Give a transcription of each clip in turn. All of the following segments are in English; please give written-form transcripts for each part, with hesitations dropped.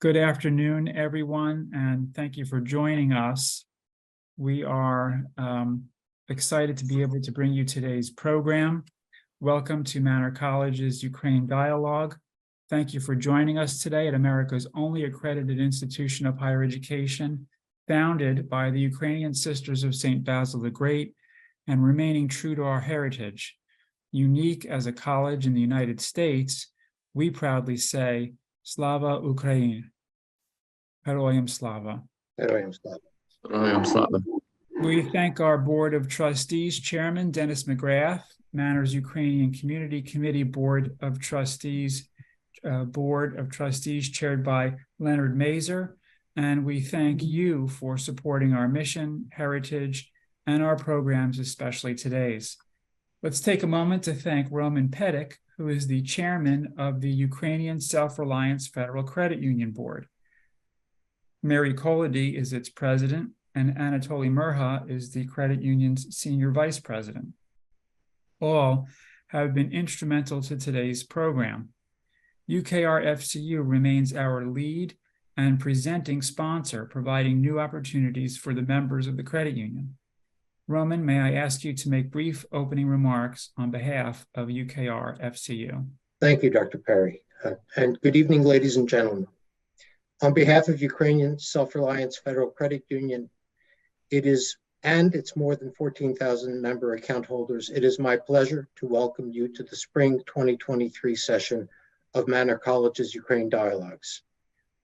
Good afternoon, everyone, and thank you for joining us. We are excited to be able to bring you today's program. Welcome to Manor College's Ukraine Dialogue. Thank you for joining us today at America's only accredited institution of higher education, founded by the Ukrainian Sisters of St. Basil the Great, and remaining true to our heritage. Unique as a college in the United States, we proudly say, Slava Ukraini. Heroyam Slava. Heroyam Slava. Heroyam Slava. We thank our Board of Trustees, Chairman Dennis McGrath, Manor's Ukrainian Community Committee Board of Trustees, chaired by Leonard Mazer, and we thank you for supporting our mission, heritage, and our programs, especially today's. Let's take a moment to thank Roman Petic, who is the chairman of the Ukrainian Self-Reliance Federal Credit Union Board. Mary Kolody is its president, and Anatoly Murha is the credit union's senior vice president. All have been instrumental to today's program. UKR-FCU remains our lead and presenting sponsor, providing new opportunities for the members of the credit union. Roman, may I ask you to make brief opening remarks on behalf of UKR-FCU? Thank you, Dr. Perry. And good evening, ladies and gentlemen. On behalf of Ukrainian Self-Reliance Federal Credit Union, and its more than 14,000 member account holders, it is my pleasure to welcome you to the spring 2023 session of Manor College's Ukraine Dialogues.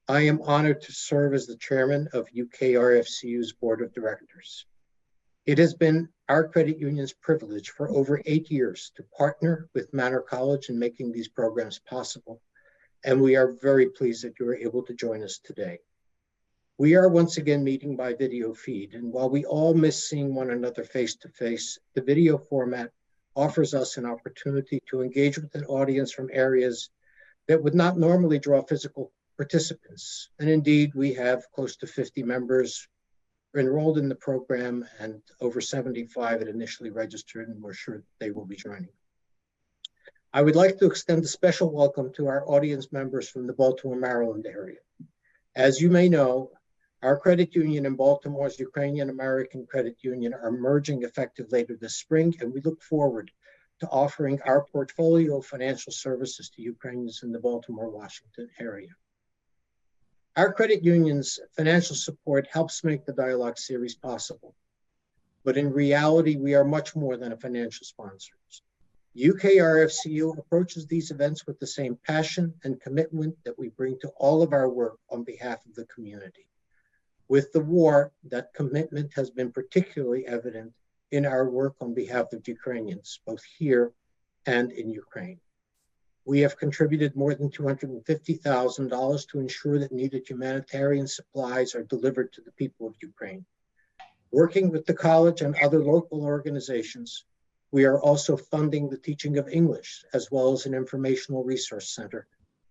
I am honored to serve as the chairman of UKR-FCU's board of directors. It has been our credit union's privilege for over 8 years to partner with Manor College in making these programs possible, and we are very pleased that you are able to join us today. We are once again meeting by video feed, and while we all miss seeing one another face-to-face, the video format offers us an opportunity to engage with an audience from areas that would not normally draw physical participants. And indeed, we have close to 50 members enrolled in the program, and over 75 had initially registered, and we're sure they will be joining. I would like to extend a special welcome to our audience members from the Baltimore, Maryland area. As you may know, our credit union and Baltimore's Ukrainian American Credit Union are merging effective later this spring, and we look forward to offering our portfolio of financial services to Ukrainians in the Baltimore, Washington area. Our credit union's financial support helps make the dialogue series possible. But in reality, we are much more than a financial sponsor. UKR-FCU approaches these events with the same passion and commitment that we bring to all of our work on behalf of the community. With the war, that commitment has been particularly evident in our work on behalf of Ukrainians, both here and in Ukraine. We have contributed more than $250,000 to ensure that needed humanitarian supplies are delivered to the people of Ukraine. Working with the college and other local organizations, we are also funding the teaching of English, as well as an informational resource center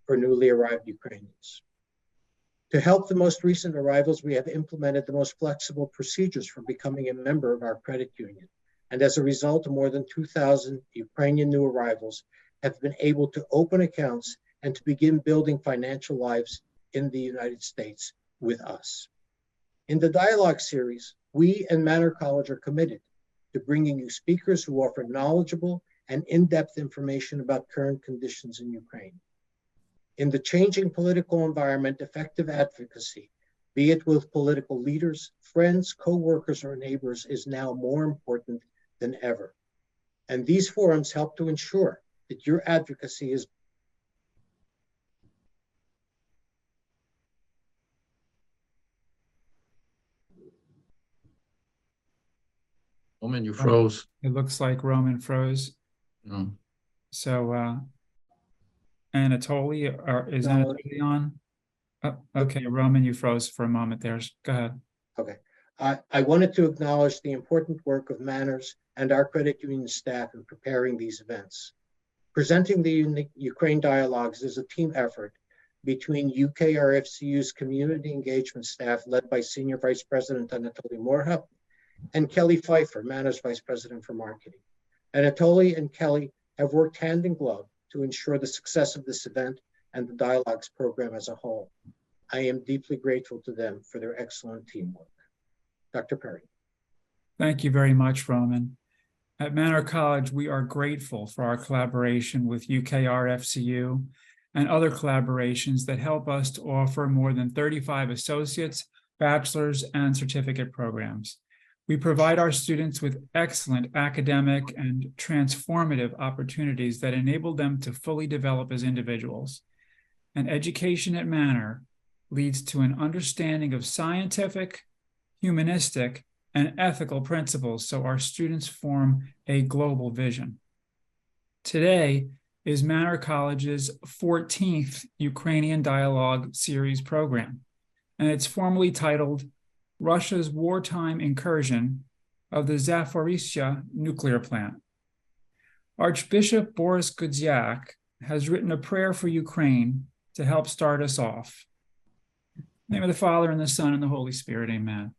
for newly arrived Ukrainians. To help the most recent arrivals, we have implemented the most flexible procedures for becoming a member of our credit union. And as a result, more than 2,000 Ukrainian new arrivals have been able to open accounts and to begin building financial lives in the United States with us. In the dialogue series, we and Manor College are committed to bringing you speakers who offer knowledgeable and in-depth information about current conditions in Ukraine. In the changing political environment, effective advocacy, be it with political leaders, friends, co-workers, or neighbors, is now more important than ever. And these forums help to ensure that your advocacy is Roman, you froze. It looks like Roman froze. No. So, Anatoly, is Anatoly on? Oh, okay, Roman, you froze for a moment there. Go ahead. Okay. I wanted to acknowledge the important work of Manors and our credit union staff in preparing these events. Presenting the Ukraine Dialogues is a team effort between UKR-FCU's community engagement staff led by Senior Vice President Anatoly Murha and Kelly Pfeiffer, Manor's Vice President for Marketing. Anatoly and Kelly have worked hand in glove to ensure the success of this event and the Dialogues program as a whole. I am deeply grateful to them for their excellent teamwork. Dr. Perry. Thank you very much, Roman. At Manor College, we are grateful for our collaboration with UKRFCU and other collaborations that help us to offer more than 35 associates, bachelor's, and certificate programs. We provide our students with excellent academic and transformative opportunities that enable them to fully develop as individuals. And education at Manor leads to an understanding of scientific, humanistic, and ethical principles, so our students form a global vision. Today is Manor College's 14th Ukrainian Dialogue series program, and it's formally titled Russia's Wartime Incursion of the Zaporizhzhia Nuclear Plant. Archbishop Boris Gudziak has written a prayer for Ukraine to help start us off. In the name of the Father, and the Son, and the Holy Spirit, amen.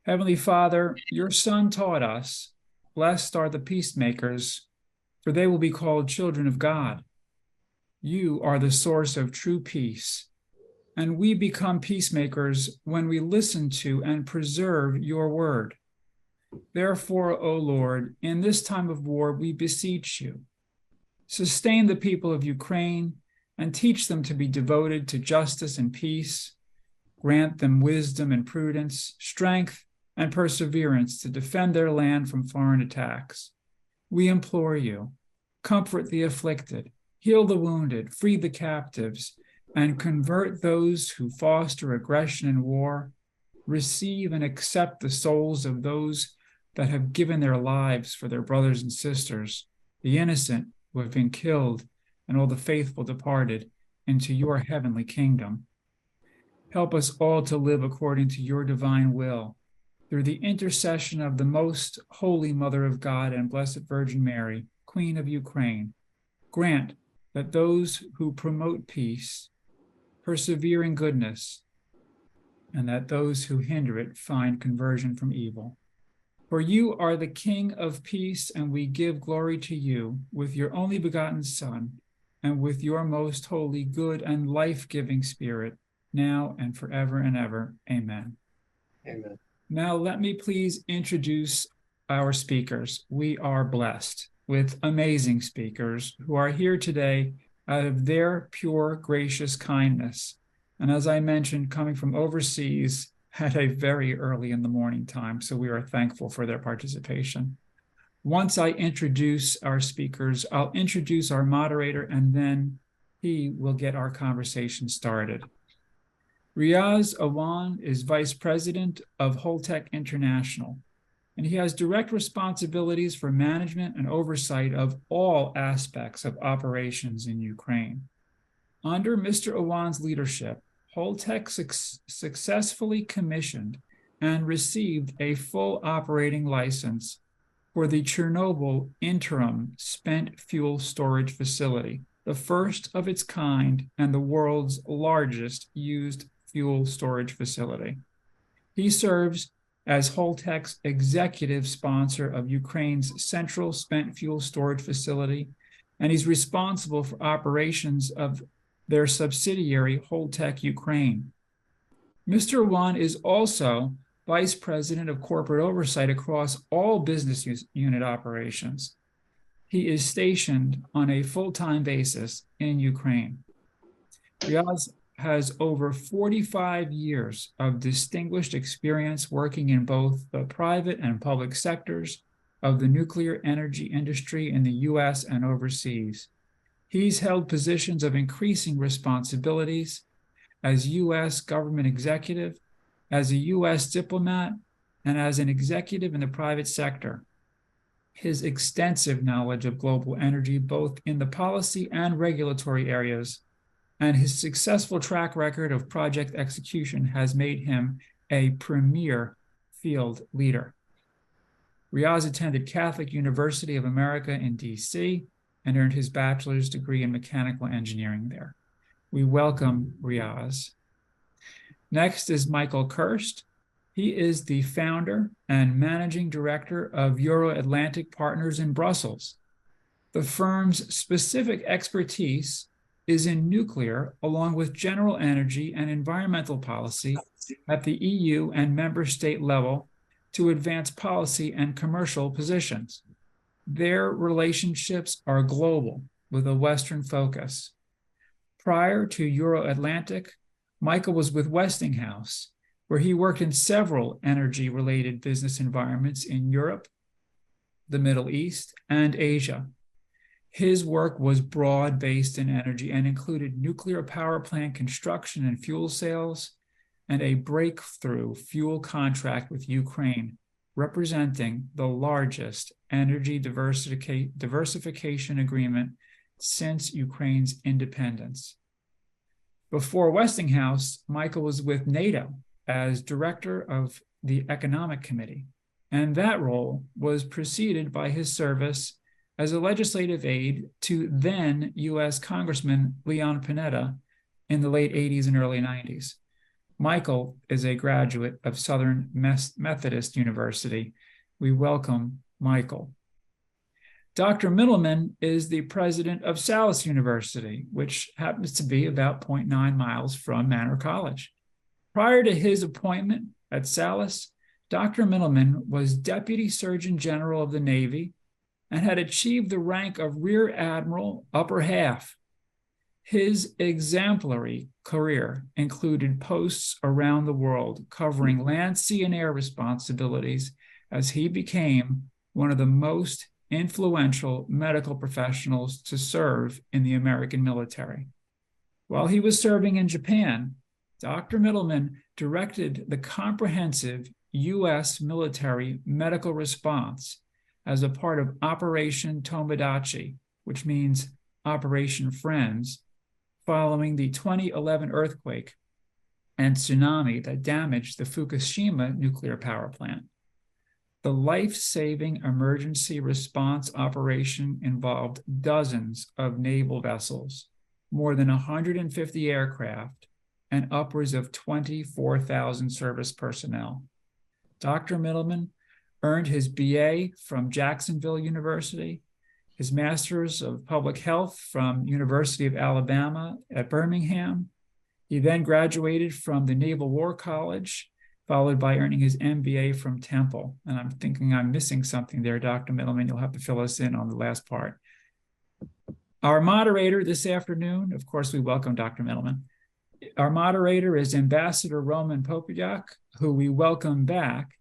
Heavenly Father, your Son taught us, blessed are the peacemakers, for they will be called children of God. You are the source of true peace, and we become peacemakers when we listen to and preserve your word. Therefore, O Lord, in this time of war, we beseech you, sustain the people of Ukraine and teach them to be devoted to justice and peace. Grant them wisdom and prudence, strength and perseverance to defend their land from foreign attacks. We implore you, comfort the afflicted, heal the wounded, free the captives, and convert those who foster aggression and war. Receive and accept the souls of those that have given their lives for their brothers and sisters, the innocent who have been killed, and all the faithful departed into your heavenly kingdom. Help us all to live according to your divine will, through the intercession of the most holy Mother of God and Blessed Virgin Mary, Queen of Ukraine. Grant that those who promote peace persevere in goodness, and that those who hinder it find conversion from evil. For you are the King of peace, and we give glory to you with your only begotten Son, and with your most holy, good, and life-giving Spirit, now and forever and ever. Amen. Amen. Now, let me please introduce our speakers. We are blessed with amazing speakers who are here today out of their pure, gracious kindness. And as I mentioned, coming from overseas at a very early in the morning time, so we are thankful for their participation. Once I introduce our speakers, I'll introduce our moderator, and then he will get our conversation started. Riaz Awan is Vice President of Holtec International, and he has direct responsibilities for management and oversight of all aspects of operations in Ukraine. Under Mr. Awan's leadership, Holtec successfully commissioned and received a full operating license for the Chernobyl Interim Spent Fuel Storage Facility, the first of its kind and the world's largest used fuel storage facility. He serves as Holtec's executive sponsor of Ukraine's Central Spent Fuel Storage Facility, and he's responsible for operations of their subsidiary Holtec Ukraine. Mr. Awan is also Vice President of Corporate Oversight across all business unit operations. He is stationed on a full-time basis in Ukraine. Riaz has over 45 years of distinguished experience working in both the private and public sectors of the nuclear energy industry in the U.S. and overseas. He's held positions of increasing responsibilities as U.S. government executive, as a U.S. diplomat, and as an executive in the private sector. His extensive knowledge of global energy, both in the policy and regulatory areas, and his successful track record of project execution has made him a premier field leader. Riaz attended Catholic University of America in D.C. and earned his bachelor's degree in mechanical engineering there. We welcome Riaz. Next is Michael Kirst. He is the founder and managing director of Euro-Atlantic Partners in Brussels. The firm's specific expertise is in nuclear, along with general energy and environmental policy at the EU and member state level to advance policy and commercial positions. Their relationships are global with a Western focus. Prior to Euro-Atlantic, Michael was with Westinghouse, where he worked in several energy-related business environments in Europe, the Middle East, and Asia. His work was broad-based in energy and included nuclear power plant construction and fuel sales, and a breakthrough fuel contract with Ukraine, representing the largest energy diversification agreement since Ukraine's independence. Before Westinghouse, Michael was with NATO as director of the Economic Committee, and that role was preceded by his service as a legislative aide to then U.S. Congressman Leon Panetta in the late 80s and early 90s. Michael is a graduate of Southern Methodist University. We welcome Michael. Dr. Middleman is the president of Salus University, which happens to be about 0.9 miles from Manor College. Prior to his appointment at Salus, Dr. Middleman was Deputy Surgeon General of the Navy and had achieved the rank of Rear Admiral, upper half. His exemplary career included posts around the world covering land, sea, and air responsibilities as he became one of the most influential medical professionals to serve in the American military. While he was serving in Japan, Dr. Middleman directed the comprehensive U.S. military medical response as a part of Operation Tomodachi, which means Operation Friends, following the 2011 earthquake and tsunami that damaged the Fukushima nuclear power plant. The life-saving emergency response operation involved dozens of naval vessels, more than 150 aircraft, and upwards of 24,000 service personnel. Dr. Middleman earned his BA from Jacksonville University, his Master's of Public Health from University of Alabama at Birmingham. He then graduated from the Naval War College, followed by earning his MBA from Temple. And I'm thinking I'm missing something there, Dr. Middleman. You'll have to fill us in on the last part. Our moderator this afternoon, of course, we welcome Dr. Middleman. Our moderator is Ambassador Roman Popyak, who we welcome back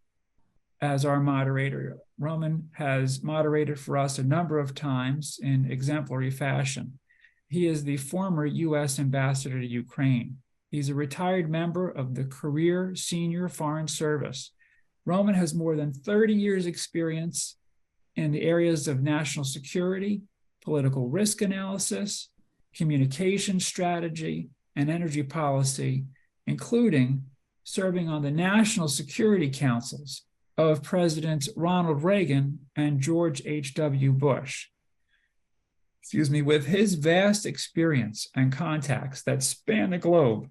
as our moderator. Roman has moderated for us a number of times in exemplary fashion. He is the former U.S. Ambassador to Ukraine. He's a retired member of the Career Senior Foreign Service. Roman has more than 30 years' experience in the areas of national security, political risk analysis, communication strategy, and energy policy, including serving on the National Security Councils of Presidents Ronald Reagan and George H.W. Bush. With his vast experience and contacts that span the globe,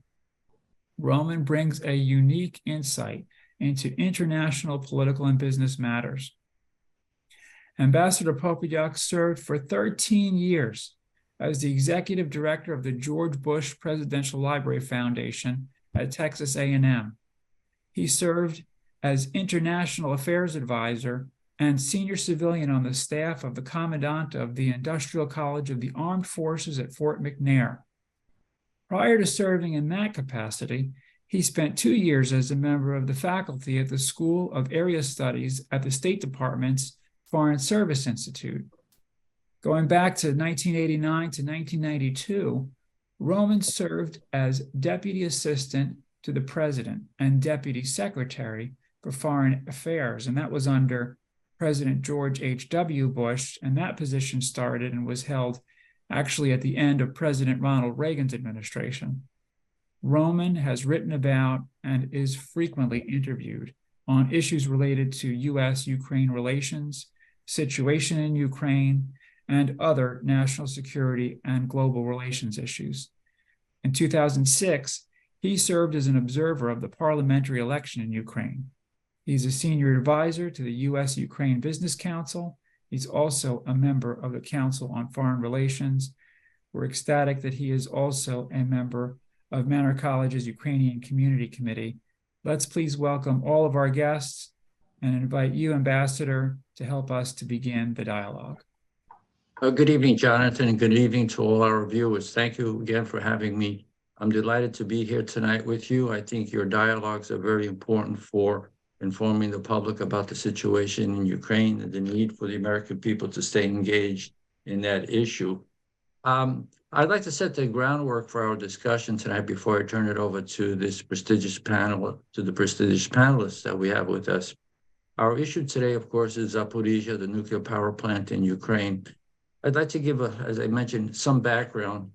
Roman brings a unique insight into international political and business matters. Ambassador Popyak served for 13 years as the executive director of the George Bush Presidential Library Foundation at Texas A&M. He served as International Affairs Advisor and senior civilian on the staff of the Commandant of the Industrial College of the Armed Forces at Fort McNair. Prior to serving in that capacity, he spent 2 years as a member of the faculty at the School of Area Studies at the State Department's Foreign Service Institute. Going back to 1989 to 1992, Roman served as Deputy Assistant to the President and Deputy Secretary for Foreign Affairs, and that was under President George H.W. Bush, and that position started and was held actually at the end of President Ronald Reagan's administration. Roman has written about and is frequently interviewed on issues related to U.S.-Ukraine relations, situation in Ukraine, and other national security and global relations issues. In 2006, he served as an observer of the parliamentary election in Ukraine. He's a senior advisor to the U.S.-Ukraine Business Council. He's also a member of the Council on Foreign Relations. We're ecstatic that he is also a member of Manor College's Ukrainian Community Committee. Let's please welcome all of our guests and invite you, Ambassador, to help us to begin the dialogue. Good evening, Jonathan, and good evening to all our viewers. Thank you again for having me. I'm delighted to be here tonight with you. I think your dialogues are very important for informing the public about the situation in Ukraine and the need for the American people to stay engaged in that issue. I'd like to set the groundwork for our discussion tonight before I turn it over to this prestigious panel, to the prestigious panelists that we have with us. Our issue today, of course, is Zaporizhzhia, the nuclear power plant in Ukraine. I'd like to give, as I mentioned, some background.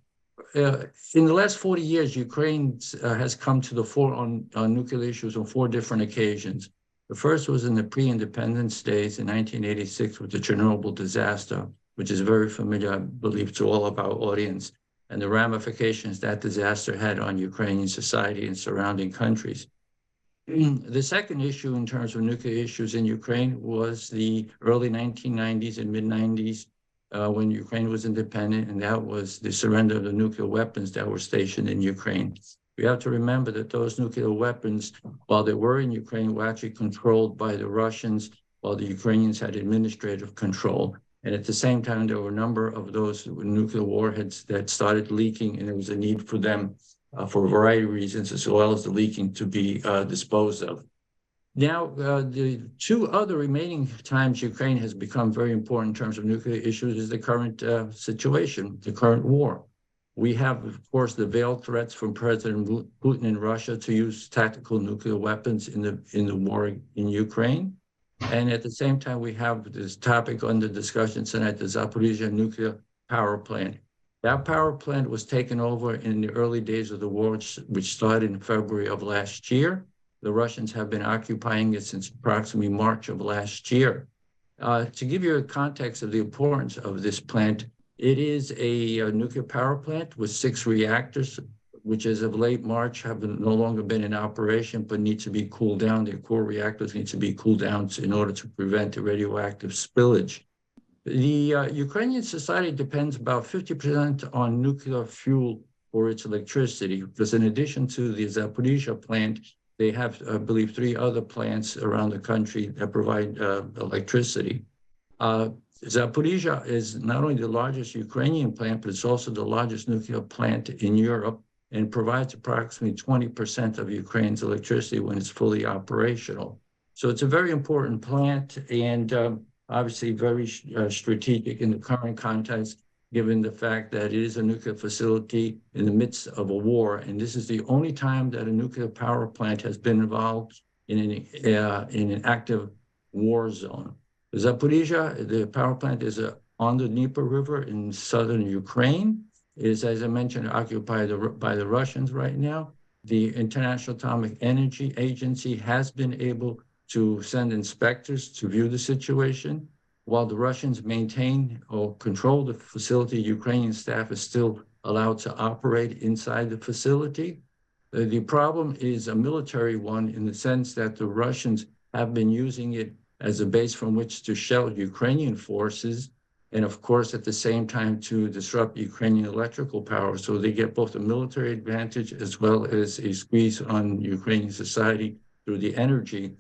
In the last 40 years, Ukraine has come to the fore on nuclear issues on 4 different occasions. The first was in the pre-independence days in 1986 with the Chernobyl disaster, which is very familiar, I believe, to all of our audience, and the ramifications that disaster had on Ukrainian society and surrounding countries. The second issue in terms of nuclear issues in Ukraine was the early 1990s and mid-90s when Ukraine was independent, and that was the surrender of the nuclear weapons that were stationed in Ukraine. We have to remember that those nuclear weapons, while they were in Ukraine, were actually controlled by the Russians, while the Ukrainians had administrative control. And at the same time, there were a number of those nuclear warheads that started leaking, and there was a need for them for a variety of reasons, as well as the leaking to be disposed of. Now, the 2 other remaining times Ukraine has become very important in terms of nuclear issues is the current situation, the current war. We have, of course, the veiled threats from President Putin in Russia to use tactical nuclear weapons in the war in Ukraine. And at the same time, we have this topic under discussion tonight, the Zaporizhzhia nuclear power plant. That power plant was taken over in the early days of the war, which started in February of last year. The Russians have been occupying it since approximately March of last year. To give you a context of the importance of this plant, it is a nuclear power plant with 6 reactors, which as of late March have no longer been in operation, but need to be cooled down. Their core reactors need to be cooled down in order to prevent the radioactive spillage. The Ukrainian society depends about 50% on nuclear fuel for its electricity, because in addition to the Zaporizhzhia plant, they have, I believe, 3 other plants around the country that provide electricity. Zaporizhzhia is not only the largest Ukrainian plant, but it's also the largest nuclear plant in Europe and provides approximately 20% of Ukraine's electricity when it's fully operational. So it's a very important plant and obviously very strategic in the current context, given the fact that it is a nuclear facility in the midst of a war. And this is the only time that a nuclear power plant has been involved in an active war zone. Zaporizhzhia, the power plant, is on the Dnieper River in southern Ukraine. It is, as I mentioned, occupied by the Russians right now. The International Atomic Energy Agency has been able to send inspectors to view the situation. While the Russians maintain or control the facility, Ukrainian staff is still allowed to operate inside the facility. The problem is a military one in the sense that the Russians have been using it as a base from which to shell Ukrainian forces, and of course, at the same time, to disrupt Ukrainian electrical power. So they get both a military advantage as well as a squeeze on Ukrainian society through the energy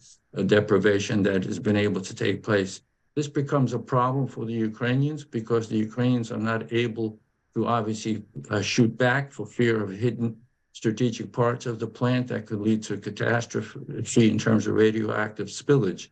deprivation that has been able to take place. This becomes a problem for the Ukrainians because the Ukrainians are not able to obviously shoot back for fear of hidden strategic parts of the plant that could lead to catastrophe in terms of radioactive spillage.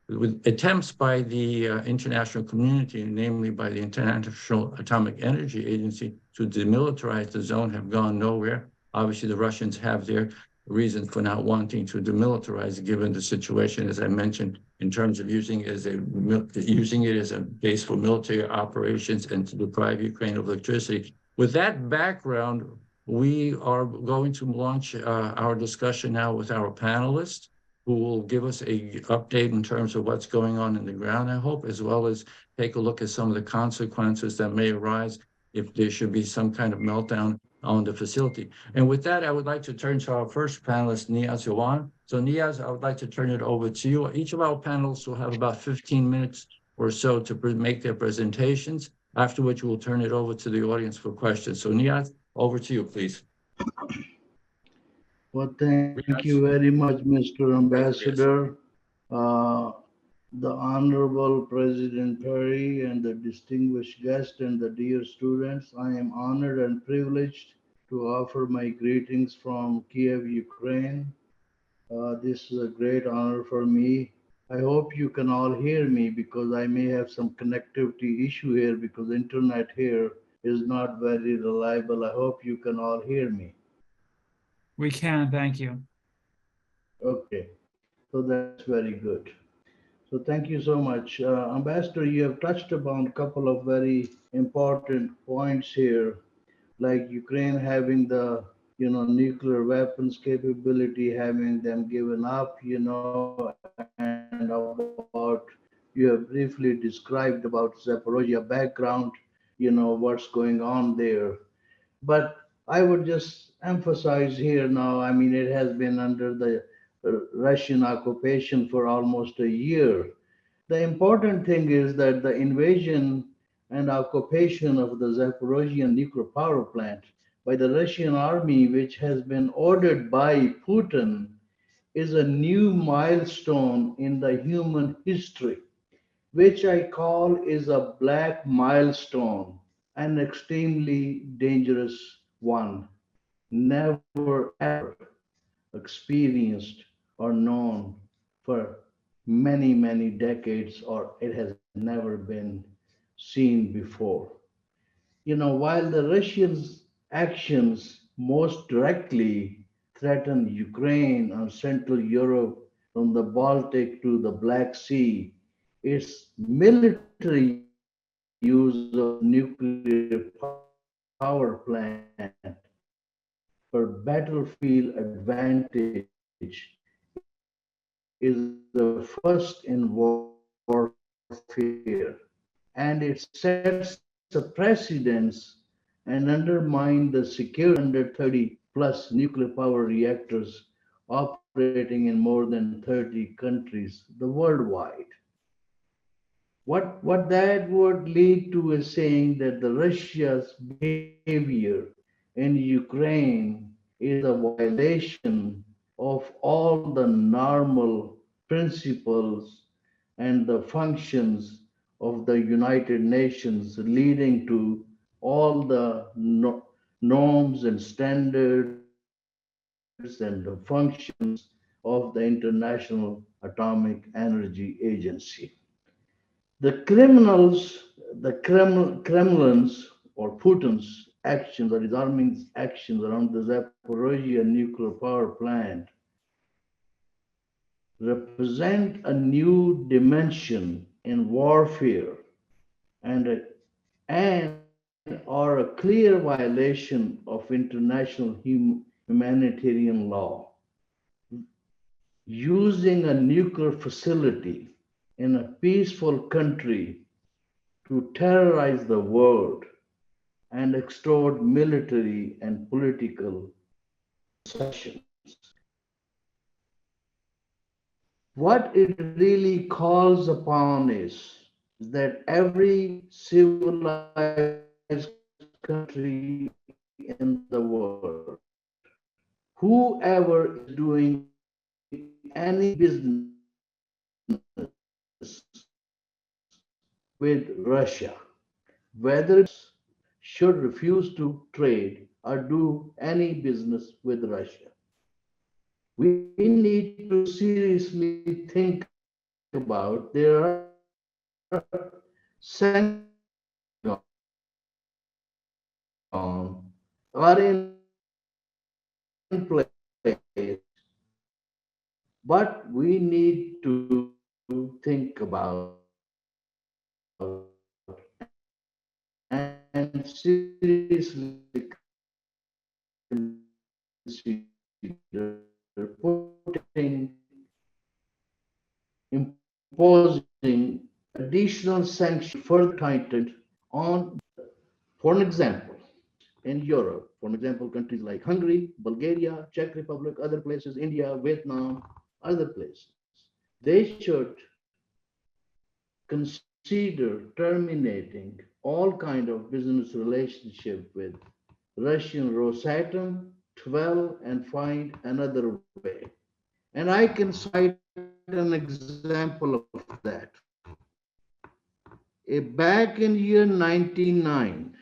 With attempts by the international community, namely by the International Atomic Energy Agency, to demilitarize the zone have gone nowhere. Obviously, the Russians have their reason for not wanting to demilitarize, given the situation, as I mentioned, in terms of using it as a base for military operations and to deprive Ukraine of electricity. With that background, we are going to launch our discussion now with our panelists, who will give us an update in terms of what's going on in the ground, I hope, as well as take a look at some of the consequences that may arise if there should be some kind of meltdown on the facility. And with that, I would like to turn to our first panelist, Niaz Yawan. So Niaz, I would like to turn it over to you. Each of our panelists will have about 15 minutes or so to make their presentations. after which we'll turn it over to the audience for questions. So Nihat, over to you, please. Well, thank you very much, Mr. Ambassador. Uh, the Honorable President Perry and the distinguished guests and the dear students, I am honored and privileged to offer my greetings from Kiev, Ukraine. This is a great honor for me. I hope you can all hear me because I may have some connectivity issue here because internet here is not very reliable. I hope you can all hear me. We can, thank you. Okay, so that's very good. So thank you so much. Ambassador, you have touched upon a couple of very important points here, like Ukraine having the, nuclear weapons capability, having them given up, and about, you have briefly described about Zaporizhzhia background, what's going on there. But I would just emphasize here now, I mean, it has been under the Russian occupation for almost a year. The important thing is that the invasion and occupation of the Zaporizhzhia nuclear power plant by the Russian army, which has been ordered by Putin, is a new milestone in the human history, which I call is a black milestone, an extremely dangerous one, never ever experienced or known for many, many decades, or it has never been seen before. While the Russians' actions most directly threaten Ukraine and Central Europe from the Baltic to the Black Sea, its military use of nuclear power plant for battlefield advantage is a first in warfare, and it sets a precedence and undermines the security of 130 plus nuclear power reactors operating in more than 30 countries the worldwide. What that would lead to is saying that the Russia's behavior in Ukraine is a violation of all the normal principles and the functions of the United Nations, leading to all the norms and standards and the functions of the International Atomic Energy Agency. The criminals, Kremlin's or Putin's actions or his army's actions around the Zaporizhzhia nuclear power plant represent a new dimension in warfare and, are a clear violation of international humanitarian law. Using a nuclear facility in a peaceful country to terrorize the world and extort military and political concessions. What it really calls upon is that every civilized country in the world, whoever is doing any business with Russia, whether it should refuse to trade or do any business with Russia. We need to seriously think about there are sanctions on are in place, but we need to think about and seriously consider putting, imposing additional sanctions further tightened on, for an example, in Europe, for example, countries like Hungary, Bulgaria, Czech Republic, other places, India, Vietnam, other places, they should consider consider terminating all kind of business relationship with Russian Rosatom, 12, and find another way. And I can cite an example of that. Back in year 1999,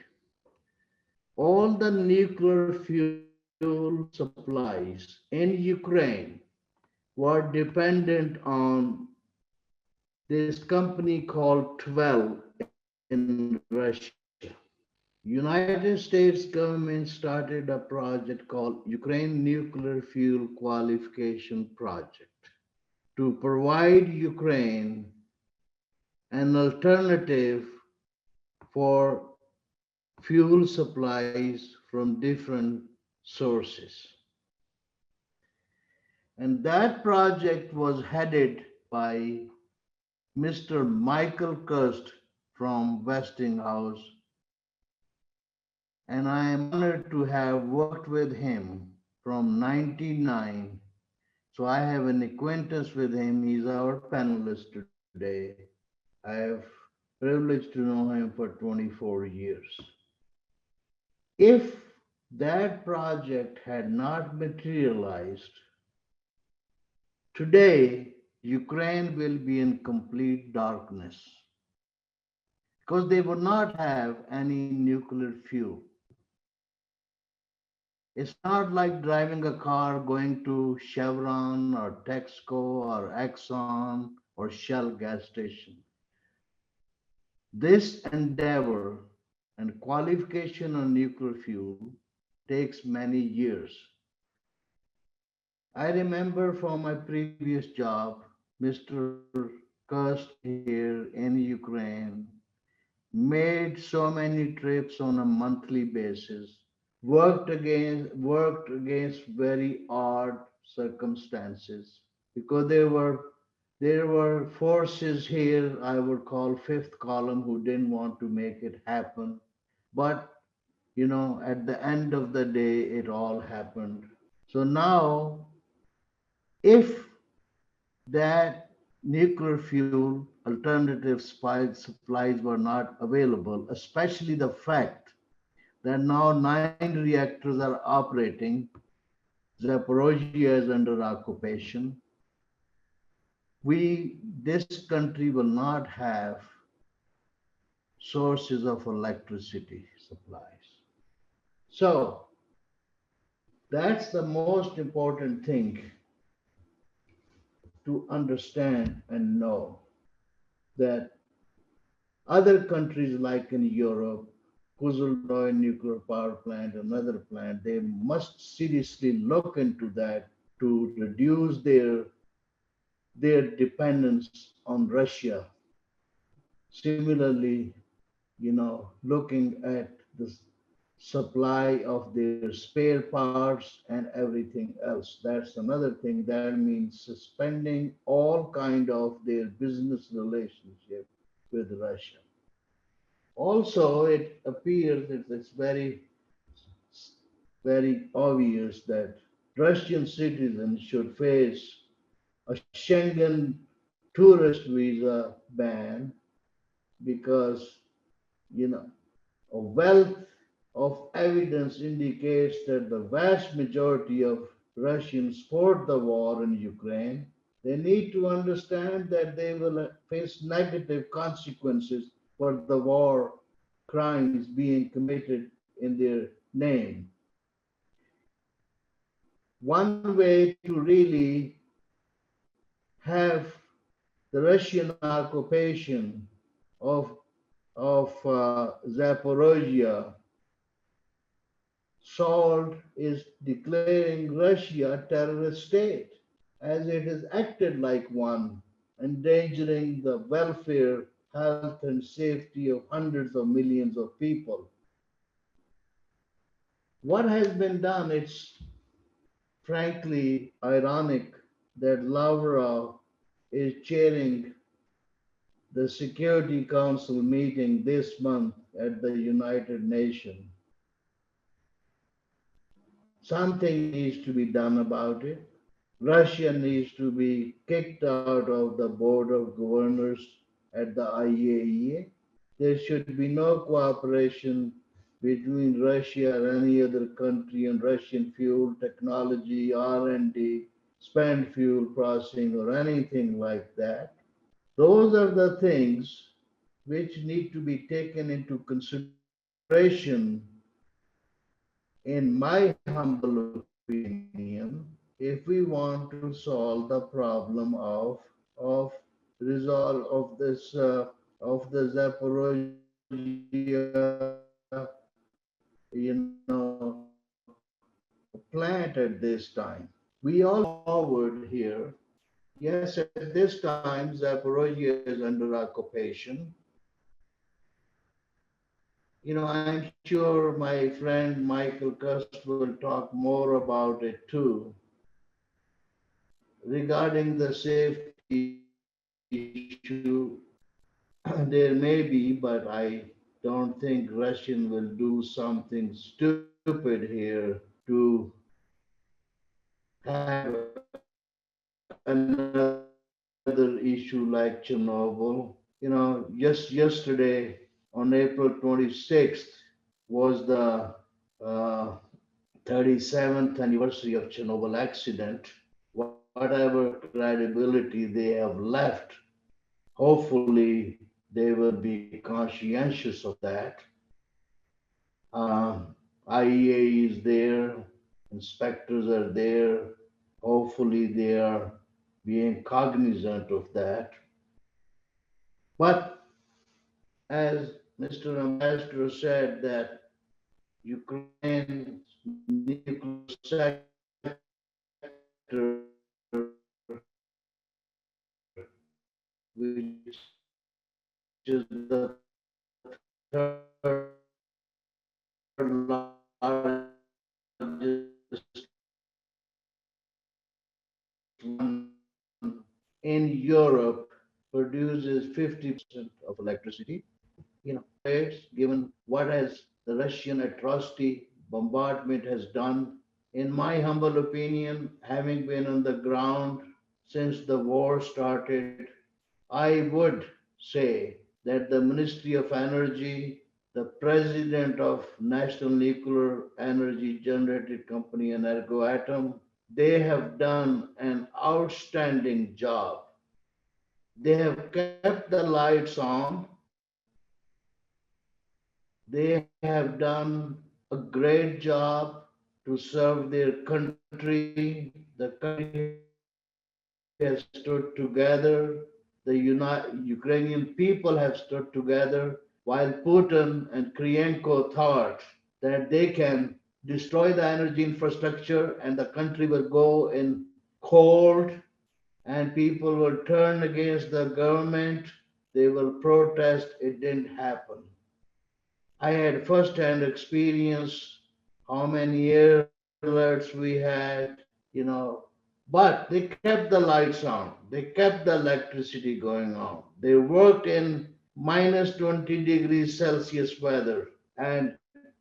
all the nuclear fuel supplies in Ukraine were dependent on this company called 12 in Russia. United States government started a project called Ukraine Nuclear Fuel Qualification Project to provide Ukraine an alternative for fuel supplies from different sources. And that project was headed by Mr. Michael Kirst from Westinghouse. And I am honored to have worked with him from 1999. So I have an acquaintance with him. He's our panelist today. I have privileged to know him for 24 years. If that project had not materialized, today Ukraine will be in complete darkness because they would not have any nuclear fuel. It's not like driving a car going to Chevron or Texaco or Exxon or Shell gas station. This endeavor and qualification on nuclear fuel takes many years. I remember from my previous job, Mr. Kirst here in Ukraine made so many trips on a monthly basis, worked against very odd circumstances because there were forces here I would call fifth column who didn't want to make it happen. But at the end of the day, it all happened. So now, if that nuclear fuel alternative supplies were not available, especially the fact that now 9 reactors are operating, Zaporizhzhia is under occupation, this country will not have sources of electricity supplies. So that's the most important thing to understand and know, that other countries like in Europe, Kozloduy nuclear power plant, another plant, they must seriously look into that to reduce their dependence on Russia. Similarly, looking at the supply of their spare parts and everything else. That's another thing. That means suspending all kind of their business relationship with Russia. Also, it appears that it's very, very obvious that Russian citizens should face a Schengen tourist visa ban because, a wealth of evidence indicates that the vast majority of Russians support the war in Ukraine. They need to understand that they will face negative consequences for the war crimes being committed in their name. One way to really have the Russian occupation of Zaporizhzhia solved is declaring Russia a terrorist state, as it has acted like one, endangering the welfare, health, and safety of hundreds of millions of people. What has been done, it's frankly ironic that Lavrov is chairing the Security Council meeting this month at the United Nations. Something needs to be done about it. Russia needs to be kicked out of the Board of Governors at the IAEA. There should be no cooperation between Russia or any other country on Russian fuel technology, R&D, spent fuel processing, or anything like that. Those are the things which need to be taken into consideration, in my humble opinion, if we want to solve the problem of resolve of this of the Zaporizhzhia, plant at this time. We all forward here. Yes, at this time, Zaporizhzhia is under occupation. I'm sure my friend Michael Kirst will talk more about it too. Regarding the safety issue, there may be, but I don't think Russian will do something stupid here to have another issue like Chernobyl. Just yesterday on April 26th was the 37th anniversary of Chernobyl accident. Whatever credibility they have left, hopefully they will be conscientious of that. IEA is there, inspectors are there. Hopefully they are being cognizant of that. But as Mr. Ambassador said, that Ukraine's nuclear sector, which is the third largest in Europe, produces 50% of electricity. Given what has the Russian atrocity bombardment has done, in my humble opinion, having been on the ground since the war started, I would say that the Ministry of Energy, the president of National Nuclear Energy Generating Company, Energoatom, they have done an outstanding job. They have kept the lights on. They have done a great job to serve their country. The country has stood together. The Ukrainian people have stood together, while Putin and Krylenko thought that they can destroy the energy infrastructure and the country will go in cold and people will turn against the government. They will protest. It didn't happen. I had first-hand experience how many alerts we had, but they kept the lights on. They kept the electricity going on. They worked in minus 20 degrees Celsius weather. And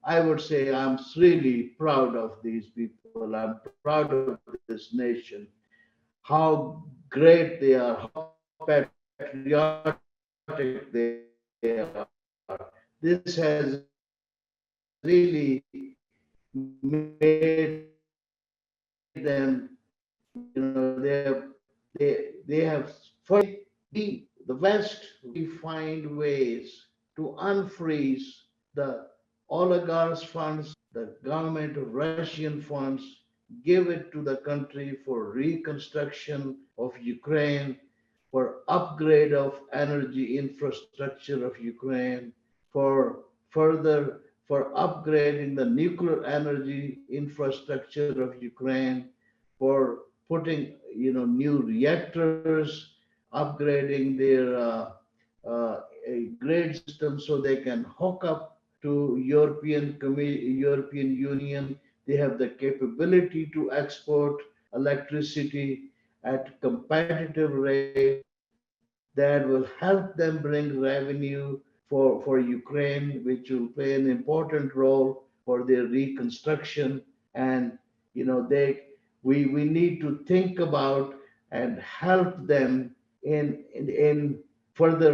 I would say I'm really proud of these people. I'm proud of this nation, how great they are, how patriotic they are. This has really made them, they have the West. We find ways to unfreeze the oligarchs' funds, the government of Russian funds, give it to the country for reconstruction of Ukraine, for upgrade of energy infrastructure of Ukraine, for upgrading the nuclear energy infrastructure of Ukraine, for putting new reactors, upgrading their grid system so they can hook up to European Union. They have the capability to export electricity at competitive rate that will help them bring revenue for Ukraine, which will play an important role for their reconstruction. And we need to think about and help them in further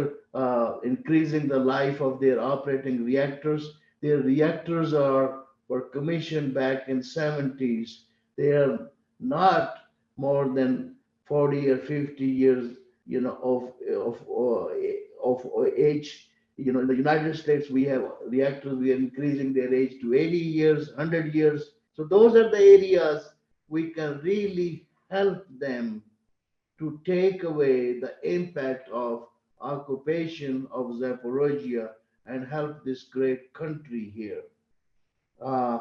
increasing the life of their operating reactors. Their reactors were commissioned back in 70s. They are not more than 40 or 50 years, of age. In the United States, we have reactors, we are increasing their age to 80 years, 100 years. So those are the areas we can really help them to take away the impact of occupation of Zaporizhzhia and help this great country here. Uh,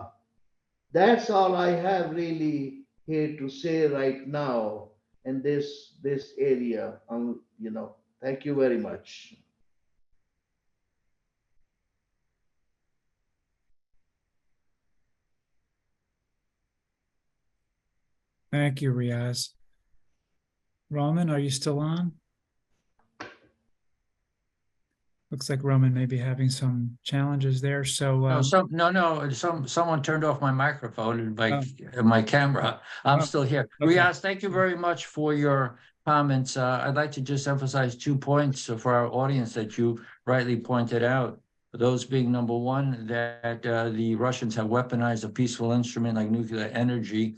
that's all I have really here to say right now in this area. Thank you very much. Thank you, Riaz. Roman, are you still on? Looks like Roman may be having some challenges there. So someone turned off my microphone and my camera. I'm still here. Okay. Riaz, thank you very much for your comments. I'd like to just emphasize 2 points for our audience that you rightly pointed out. Those being, number one, that the Russians have weaponized a peaceful instrument like nuclear energy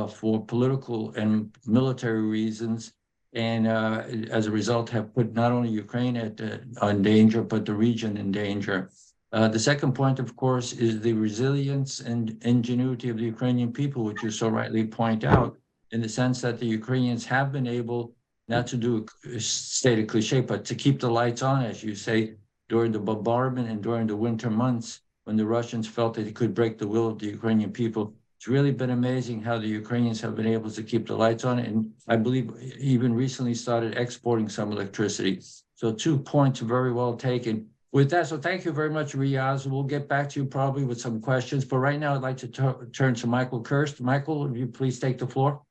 for political and military reasons, and as a result have put not only Ukraine in danger, but the region in danger. The second point, of course, is the resilience and ingenuity of the Ukrainian people, which you so rightly point out, in the sense that the Ukrainians have been able, not to do a stated cliche, but to keep the lights on, as you say, during the bombardment and during the winter months when the Russians felt that they could break the will of the Ukrainian people. It's really been amazing how the Ukrainians have been able to keep the lights on, and I believe even recently started exporting some electricity. So 2 points very well taken. With that, so thank you very much, Riaz. We'll get back to you probably with some questions, but right now I'd like to turn to Michael Kirst. Michael, would you please take the floor?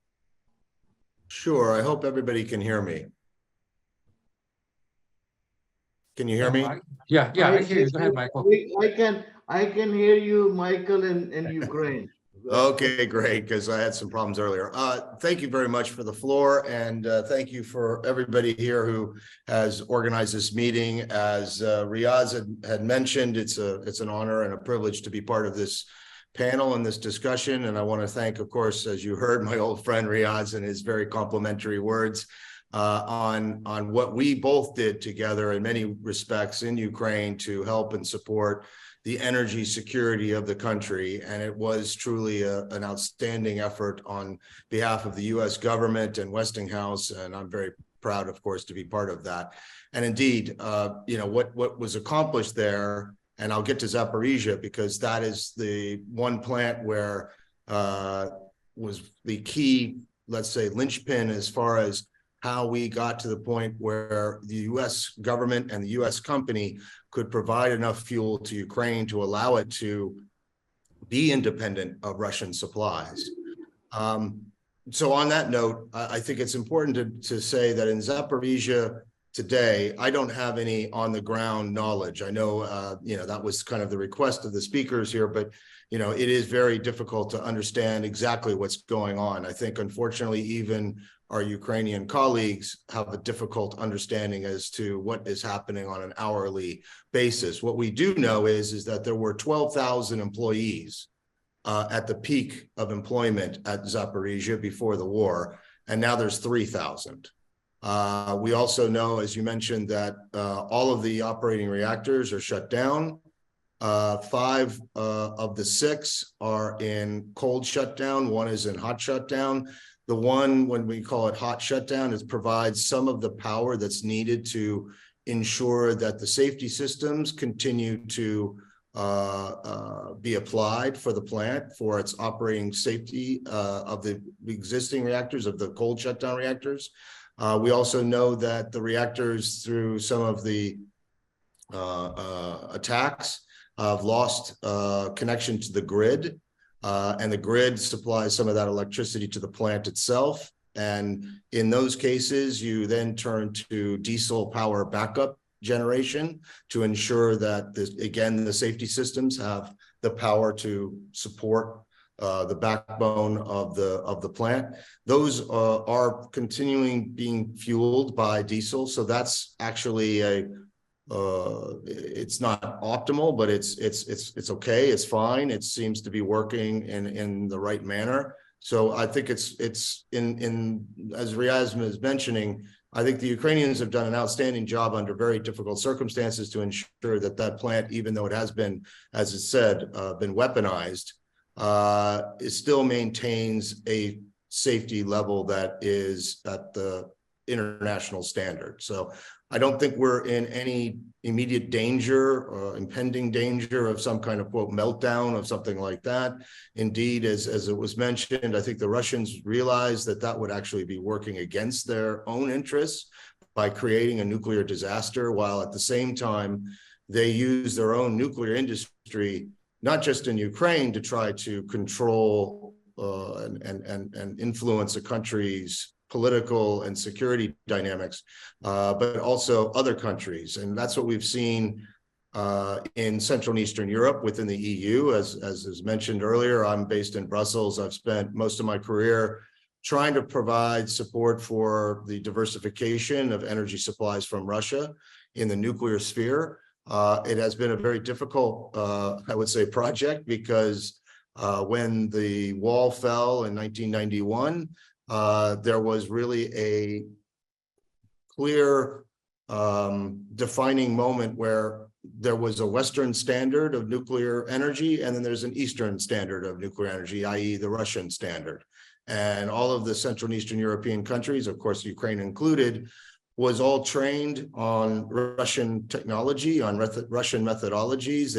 Sure. I hope everybody can hear me. Can you hear me? Yeah, I hear you. Go ahead, Michael. I can hear you, Michael, in Ukraine. Okay, great, because I had some problems earlier. Thank you very much for the floor, and thank you for everybody here who has organized this meeting. As Riaz had mentioned, it's an honor and a privilege to be part of this panel and this discussion, and I want to thank, of course, as you heard, my old friend Riaz and his very complimentary words on what we both did together in many respects in Ukraine to help and support the energy security of the country. And it was truly an outstanding effort on behalf of the US government and Westinghouse. And I'm very proud, of course, to be part of that. And indeed, what was accomplished there, and I'll get to Zaporizhzhia because that is the one plant where was the key, let's say, linchpin as far as how we got to the point where the US government and the US company could provide enough fuel to Ukraine to allow it to be independent of Russian supplies. So on that note, I think it's important to say that in Zaporizhzhia today, I don't have any on the ground knowledge. I know, that was kind of the request of the speakers here, but it is very difficult to understand exactly what's going on. I think, unfortunately, even our Ukrainian colleagues have a difficult understanding as to what is happening on an hourly basis. What we do know is that there were 12,000 employees at the peak of employment at Zaporizhzhia before the war, and now there's 3,000. We also know, as you mentioned, that all of the operating reactors are shut down. 5 of the 6 are in cold shutdown. 1 is in hot shutdown. The one, when we call it hot shutdown, it provides some of the power that's needed to ensure that the safety systems continue to be applied for the plant for its operating safety of the existing reactors, of the cold shutdown reactors. We also know that the reactors, through some of the attacks, have lost connection to the grid. And the grid supplies some of that electricity to the plant itself. And in those cases, you then turn to diesel power backup generation to ensure that, again, the safety systems have the power to support the backbone of the plant. Those are continuing being fueled by diesel. So that's actually it's not optimal, but it's okay. It's fine. It seems to be working in the right manner. So I think it's in as Riaz is mentioning, I think the Ukrainians have done an outstanding job under very difficult circumstances to ensure that that plant, even though it has been, as it said, been weaponized, it still maintains a safety level that is at the international standard. So I don't think we're in any immediate danger or impending danger of some kind of quote meltdown of something like that. Indeed, as it was mentioned, I think the Russians realized that that would actually be working against their own interests by creating a nuclear disaster, while at the same time they use their own nuclear industry, not just in Ukraine, to try to control and influence a country's political and security dynamics, but also other countries. And that's what we've seen in Central and Eastern Europe within the EU. As is mentioned earlier, I'm based in Brussels. I've spent most of my career trying to provide support for the diversification of energy supplies from Russia in the nuclear sphere. It has been a very difficult, I would say, project, because when the wall fell in 1991, there was really a clear defining moment where there was a Western standard of nuclear energy, and then there's an Eastern standard of nuclear energy, i.e. the Russian standard. And all of the Central and Eastern European countries, of course, Ukraine included, was all trained on Russian technology, on Russian methodologies.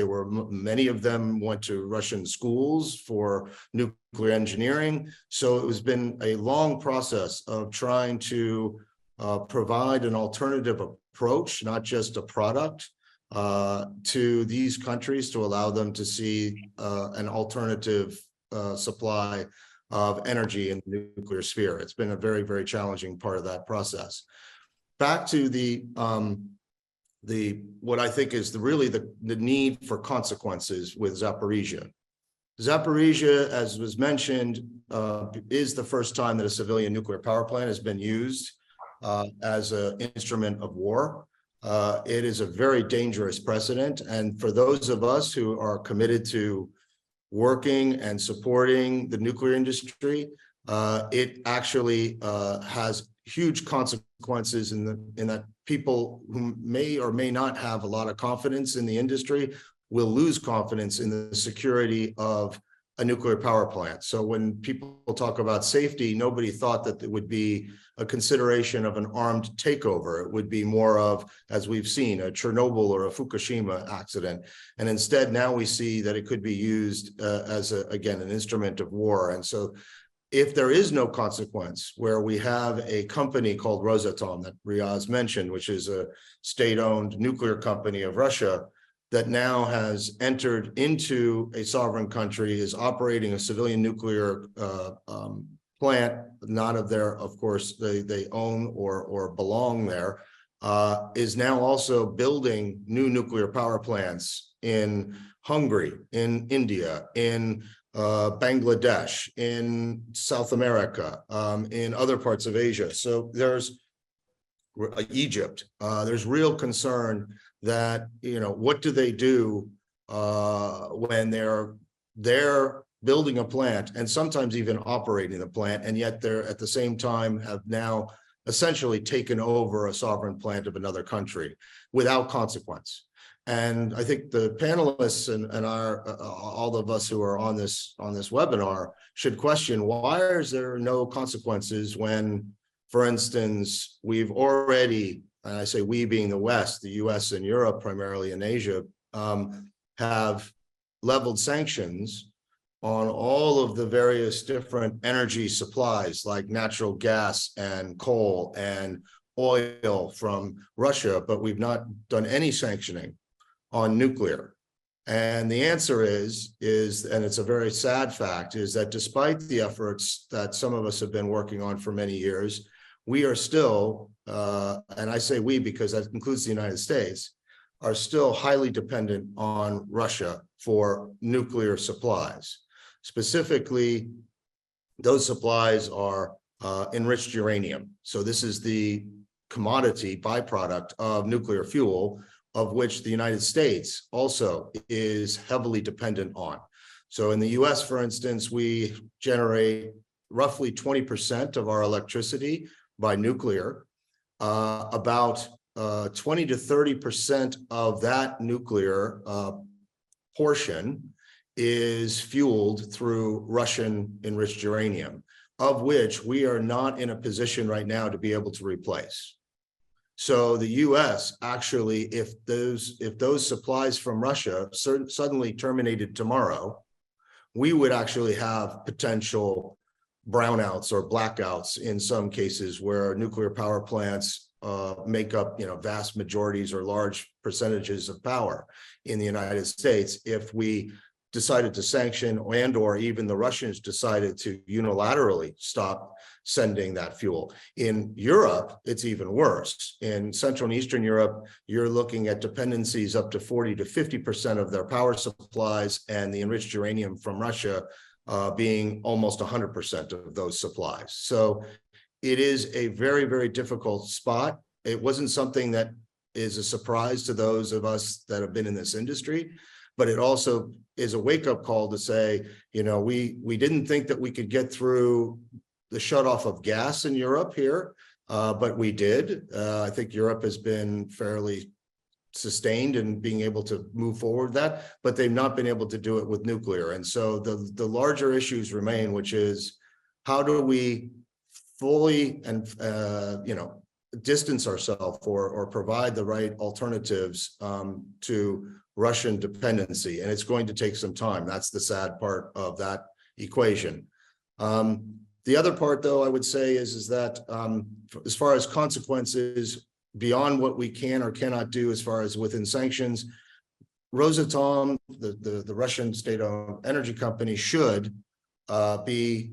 Many of them went to Russian schools for nuclear engineering. So it has been a long process of trying to provide an alternative approach, not just a product, to these countries, to allow them to see an alternative supply of energy in the nuclear sphere. It's been a very, very challenging part of that process. Back to the what I think is really the need for consequences with Zaporizhzhia. Zaporizhzhia, as was mentioned, is the first time that a civilian nuclear power plant has been used as an instrument of war. It is a very dangerous precedent. And for those of us who are committed to working and supporting the nuclear industry, it actually has huge consequences in that people who may or may not have a lot of confidence in the industry will lose confidence in the security of a nuclear power plant. So when people talk about safety, nobody thought that it would be a consideration of an armed takeover. It would be more of, as we've seen, a Chernobyl or a Fukushima accident. And instead, now we see that it could be used as, again, an instrument of war. And so if there is no consequence, where we have a company called Rosatom that Riaz mentioned, which is a state-owned nuclear company of Russia, that now has entered into a sovereign country, is operating a civilian nuclear plant, not of their, of course, they own or belong there, is now also building new nuclear power plants in Hungary, in India, in Bangladesh, in South America, in other parts of Asia. So there's Egypt. There's real concern that, what do they do when they're building a plant and sometimes even operating the plant, and yet they're at the same time have now essentially taken over a sovereign plant of another country without consequence. And I think the panelists and all of us who are on this webinar should question, why is there no consequences when, for instance, we've already, and I say we being the West, the US and Europe, primarily in Asia, have leveled sanctions on all of the various different energy supplies like natural gas and coal and oil from Russia, but we've not done any sanctioning on nuclear. And the answer is, and it's a very sad fact, is that despite the efforts that some of us have been working on for many years, we are still, and I say we because that includes the United States, are still highly dependent on Russia for nuclear supplies. Specifically, those supplies are enriched uranium. So this is the commodity byproduct of nuclear fuel, of which the United States also is heavily dependent on. So in the US, for instance, we generate roughly 20% of our electricity by nuclear. About 20 to 30% of that nuclear portion is fueled through Russian enriched uranium, of which we are not in a position right now to be able to replace. So the US actually, if those supplies from Russia suddenly terminated tomorrow, we would actually have potential brownouts or blackouts in some cases where nuclear power plants make up, vast majorities or large percentages of power in the United States. If we decided to sanction or even the Russians decided to unilaterally stop sending that fuel. In Europe, it's even worse. In Central and Eastern Europe, you're looking at dependencies up to 40 to 50% of their power supplies, and the enriched uranium from Russia being almost 100% of those supplies. So it is a very, very difficult spot. It wasn't something that is a surprise to those of us that have been in this industry, but it also is a wake-up call to say, we didn't think that we could get through the shutoff of gas in Europe here, but we did. I think Europe has been fairly sustained in being able to move forward that, but they've not been able to do it with nuclear. And so the larger issues remain, which is how do we fully and distance ourselves or provide the right alternatives to Russian dependency, and it's going to take some time. That's the sad part of that equation. The other part, though, I would say is that as far as consequences beyond what we can or cannot do as far as within sanctions, Rosatom, the Russian state-owned energy company, should be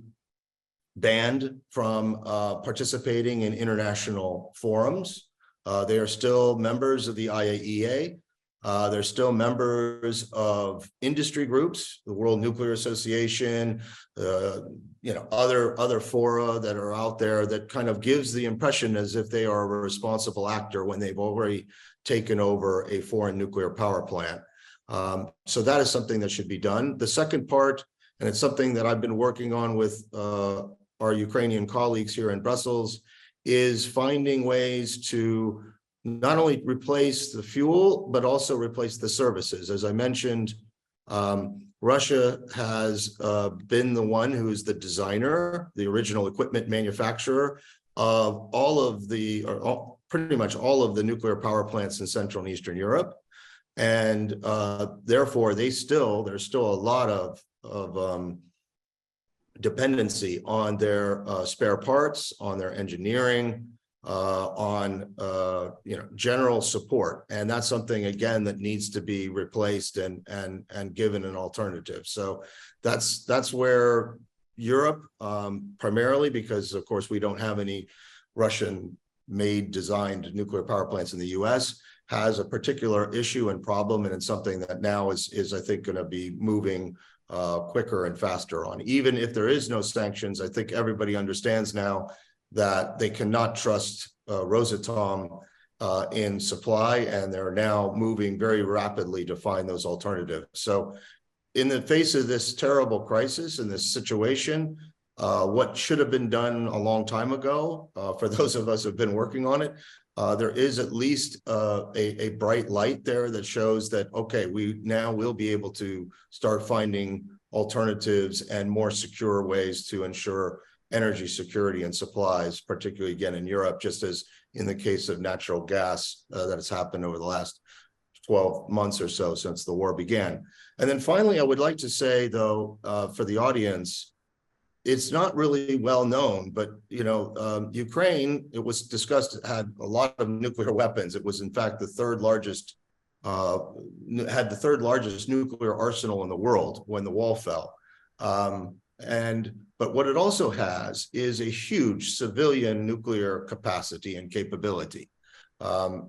banned from participating in international forums. They are still members of the IAEA. They're still members of industry groups, the World Nuclear Association, other fora that are out there that kind of gives the impression as if they are a responsible actor when they've already taken over a foreign nuclear power plant. So that is something that should be done. The second part, and it's something that I've been working on with our Ukrainian colleagues here in Brussels, is finding ways to not only replace the fuel, but also replace the services. As I mentioned, Russia has been the one who is the designer, the original equipment manufacturer of pretty much all of the nuclear power plants in Central and Eastern Europe. And therefore, there's still a lot of dependency on their spare parts, on their engineering, on general support, and that's something again that needs to be replaced and given an alternative. So that's where Europe, primarily because of course we don't have any Russian-made designed nuclear power plants in the U.S., has a particular issue and problem, and it's something that now is I think going to be moving quicker and faster on. Even if there is no sanctions, I think everybody understands now that they cannot trust Rosatom in supply, and they're now moving very rapidly to find those alternatives. So in the face of this terrible crisis and this situation, what should have been done a long time ago, for those of us who have been working on it, there is at least a bright light there that shows that, okay, we now will be able to start finding alternatives and more secure ways to ensure energy security and supplies, particularly again in Europe, just as in the case of natural gas that has happened over the last 12 months or so since the war began. And then finally, I would like to say, though, for the audience, it's not really well known, but Ukraine, it was discussed, had a lot of nuclear weapons. It was in fact the third largest nuclear arsenal in the world when the wall fell. But what it also has is a huge civilian nuclear capacity and capability.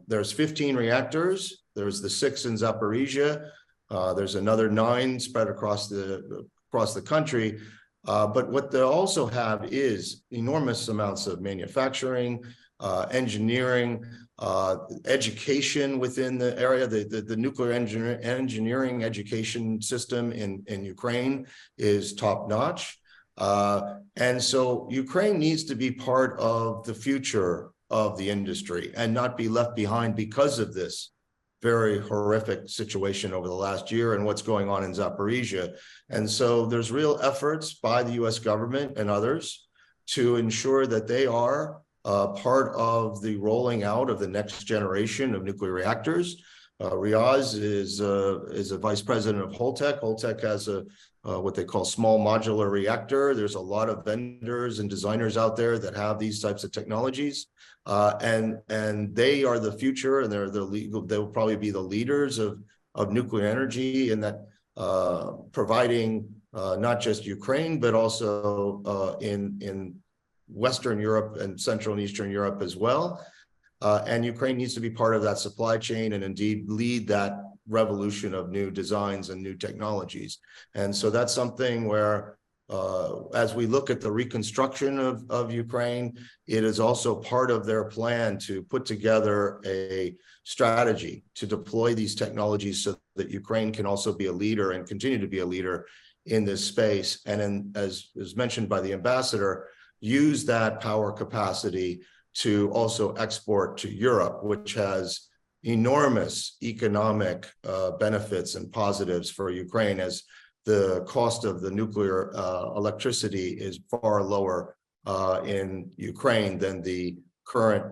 There's 15 reactors. There's the 6 in Zaporizhzhia. There's another 9 spread across the across the country. But what they also have is enormous amounts of manufacturing, engineering, education within the area. The nuclear engineering education system in Ukraine is top notch. And so Ukraine needs to be part of the future of the industry and not be left behind because of this very horrific situation over the last year and what's going on in Zaporizhzhia. And so there's real efforts by the US government and others to ensure that they are part of the rolling out of the next generation of nuclear reactors. Riaz is a vice president of Holtec. Holtec has what they call small modular reactor. There's a lot of vendors and designers out there that have these types of technologies. And they are the future, and they'll probably be the leaders of nuclear energy, in that providing not just Ukraine, but also in Western Europe and Central and Eastern Europe as well. And Ukraine needs to be part of that supply chain and indeed lead that revolution of new designs and new technologies. And so that's something where, as we look at the reconstruction of Ukraine, it is also part of their plan to put together a strategy to deploy these technologies so that Ukraine can also be a leader and continue to be a leader in this space. And as mentioned by the ambassador, use that power capacity to also export to Europe, which has enormous economic benefits and positives for Ukraine, as the cost of the nuclear electricity is far lower in Ukraine than the current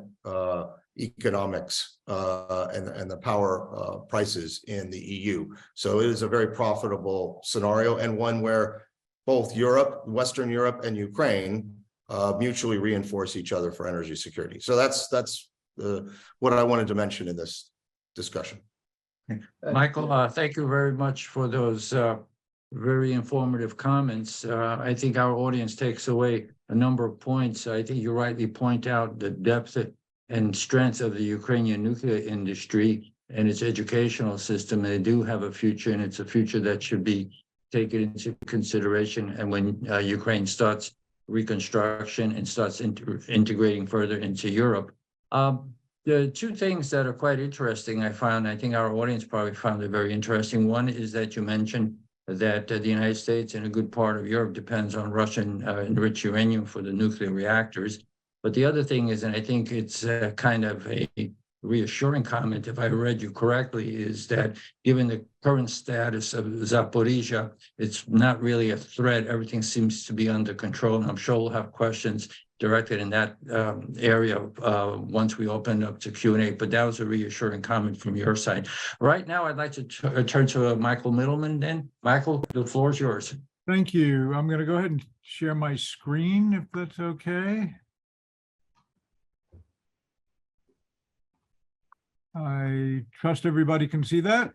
economics and the power prices in the EU. So it is a very profitable scenario, and one where both Europe, Western Europe, and Ukraine mutually reinforce each other for energy security. So that's what I wanted to mention in this discussion. Michael, thank you very much for those very informative comments. I think our audience takes away a number of points. I think you rightly point out the depth and strength of the Ukrainian nuclear industry and its educational system. They do have a future, and it's a future that should be taken into consideration. And when Ukraine starts reconstruction and starts integrating further into Europe. The two things that are quite interesting, I think our audience probably found it very interesting. One is that you mentioned that the United States and a good part of Europe depends on Russian enriched uranium for the nuclear reactors. But the other thing is, and I think it's kind of a reassuring comment, if I read you correctly, is that given the current status of Zaporizhzhia, it's not really a threat. Everything seems to be under control. And I'm sure we'll have questions directed in that area once we open up to Q&A, but that was a reassuring comment from your side. Right now, I'd like to turn to Michael Middleman then. Michael, the floor is yours. Thank you. I'm going to go ahead and share my screen, if that's okay. I trust everybody can see that.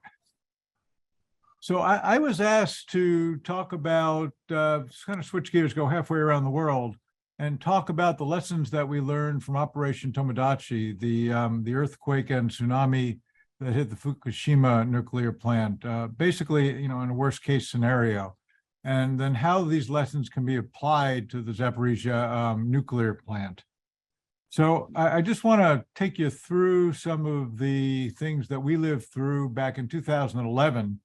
So I was asked to talk about, kind of switch gears, go halfway around the world, and talk about the lessons that we learned from Operation Tomodachi, the earthquake and tsunami that hit the Fukushima nuclear plant, basically, in a worst case scenario, and then how these lessons can be applied to the Zaporizhzhia nuclear plant. So I just want to take you through some of the things that we lived through back in 2011,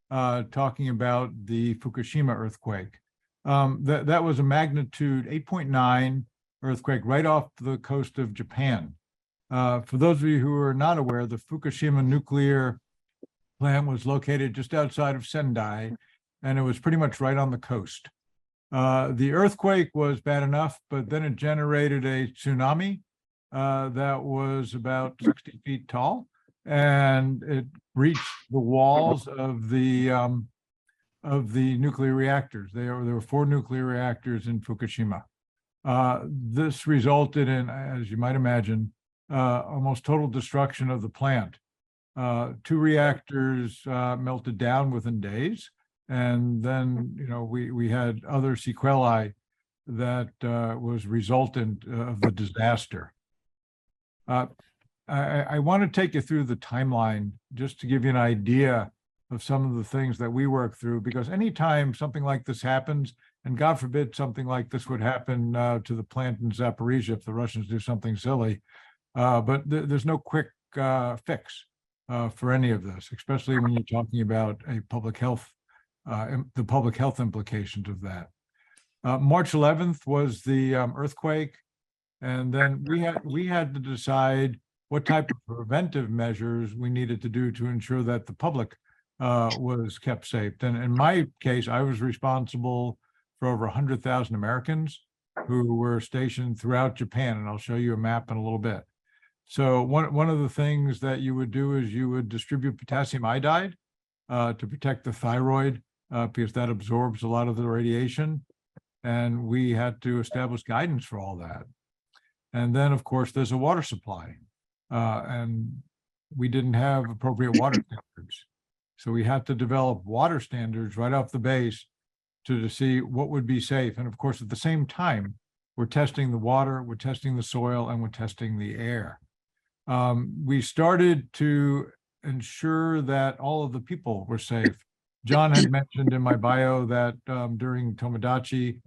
talking about the Fukushima earthquake. That was a magnitude 8.9 earthquake right off the coast of Japan. For those of you who are not aware, the Fukushima nuclear plant was located just outside of Sendai, and it was pretty much right on the coast. The earthquake was bad enough, but then it generated a tsunami that was about 60 feet tall, and it reached the walls of the nuclear reactors. There were 4 nuclear reactors in Fukushima. This resulted in, as you might imagine, almost total destruction of the plant. 2 reactors melted down within days. And then, we had other sequelae that was resultant of the disaster. I want to take you through the timeline just to give you an idea of some of the things that we work through, because anytime something like this happens, and God forbid something like this would happen to the plant in Zaporizhzhia if the Russians do something silly, but there's no quick fix for any of this, especially when you're talking about a public health, the public health implications of that. March 11th was the earthquake, and then we had to decide what type of preventive measures we needed to do to ensure that the public was kept safe. And in my case, I was responsible for over 100,000 Americans who were stationed throughout Japan, and I'll show you a map in a little bit. So one of the things that you would do is you would distribute potassium iodide to protect the thyroid because that absorbs a lot of the radiation. And we had to establish guidance for all that. And then, of course, there's a water supply. And we didn't have appropriate water standards. So we had to develop water standards right off the base to see what would be safe. And of course, at the same time, we're testing the water, we're testing the soil, and we're testing the air. We started to ensure that all of the people were safe. John had mentioned in my bio that during Tomodachi,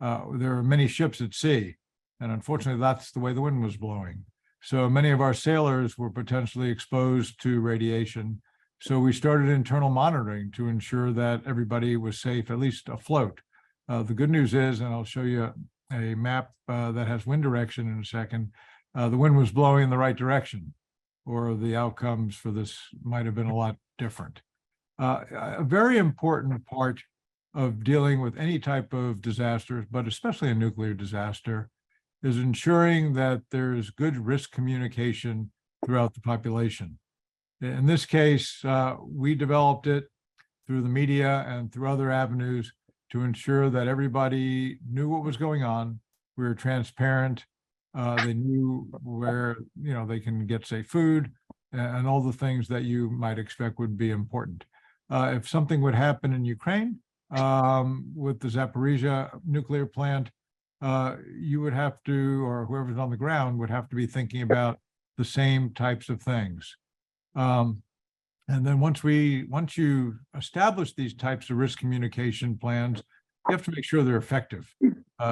there are many ships at sea. And unfortunately, that's the way the wind was blowing. So many of our sailors were potentially exposed to radiation. So we started internal monitoring to ensure that everybody was safe, at least afloat. The good news is, and I'll show you a map that has wind direction in a second, the wind was blowing in the right direction, or the outcomes for this might have been a lot different. A very important part of dealing with any type of disaster, but especially a nuclear disaster, is ensuring that there's good risk communication throughout the population. In this case, we developed it through the media and through other avenues to ensure that everybody knew what was going on. We were transparent. They knew where they can get safe food and all the things that you might expect would be important. If something would happen in Ukraine with the Zaporizhzhia nuclear plant, you would have to, or whoever's on the ground would have to be thinking about the same types of things. And then once you establish these types of risk communication plans, you have to make sure they're effective.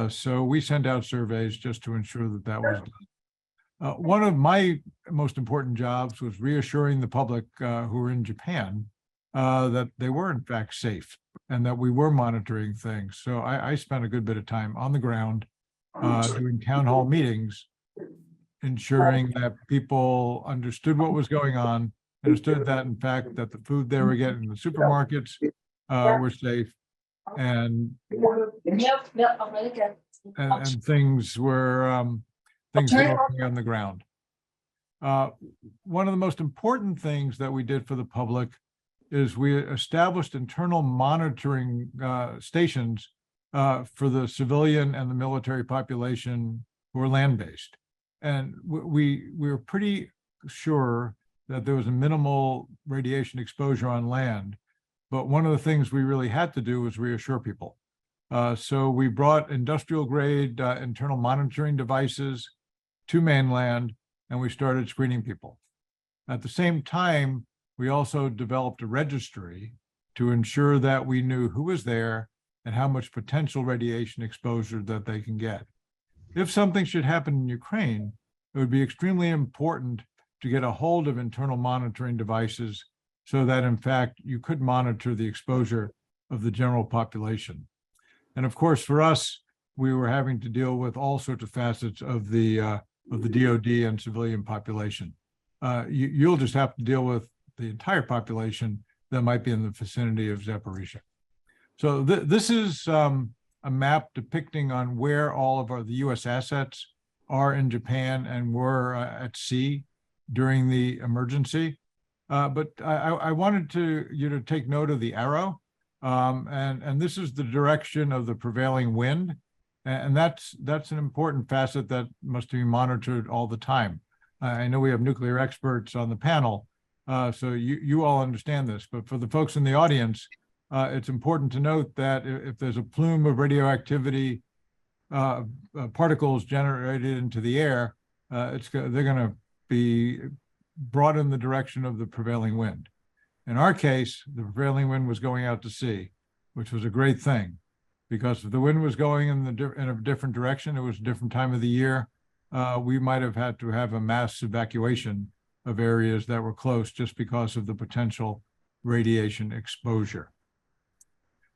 So we send out surveys just to ensure that that was done. One of my most important jobs was reassuring the public who were in Japan that they were in fact safe and that we were monitoring things. So I spent a good bit of time on the ground doing town hall meetings, ensuring that people understood what was going on, understood that in fact that the food they were getting in the supermarkets were safe, and things were working on the ground. One of the most important things that we did for the public is we established internal monitoring stations for the civilian and the military population who are land-based. And we were pretty sure that there was a minimal radiation exposure on land. But one of the things we really had to do was reassure people. So we brought industrial grade internal monitoring devices to mainland, and we started screening people. At the same time, we also developed a registry to ensure that we knew who was there and how much potential radiation exposure that they can get. If something should happen in Ukraine, it would be extremely important to get a hold of internal monitoring devices so that, in fact, you could monitor the exposure of the general population. And of course, for us, we were having to deal with all sorts of facets of the DoD and civilian population. You'll just have to deal with the entire population that might be in the vicinity of Zaporizhzhia. So this is a map depicting on where all of the U.S. assets are in Japan and were at sea during the emergency. But I wanted you to take note of the arrow. And this is the direction of the prevailing wind. And that's an important facet that must be monitored all the time. I know we have nuclear experts on the panel, so you all understand this. But for the folks in the audience, it's important to note that if there's a plume of radioactivity particles generated into the air, they're going to be brought in the direction of the prevailing wind. In our case, the prevailing wind was going out to sea, which was a great thing, because if the wind was going in a different direction, it was a different time of the year, we might have had to have a mass evacuation of areas that were close just because of the potential radiation exposure.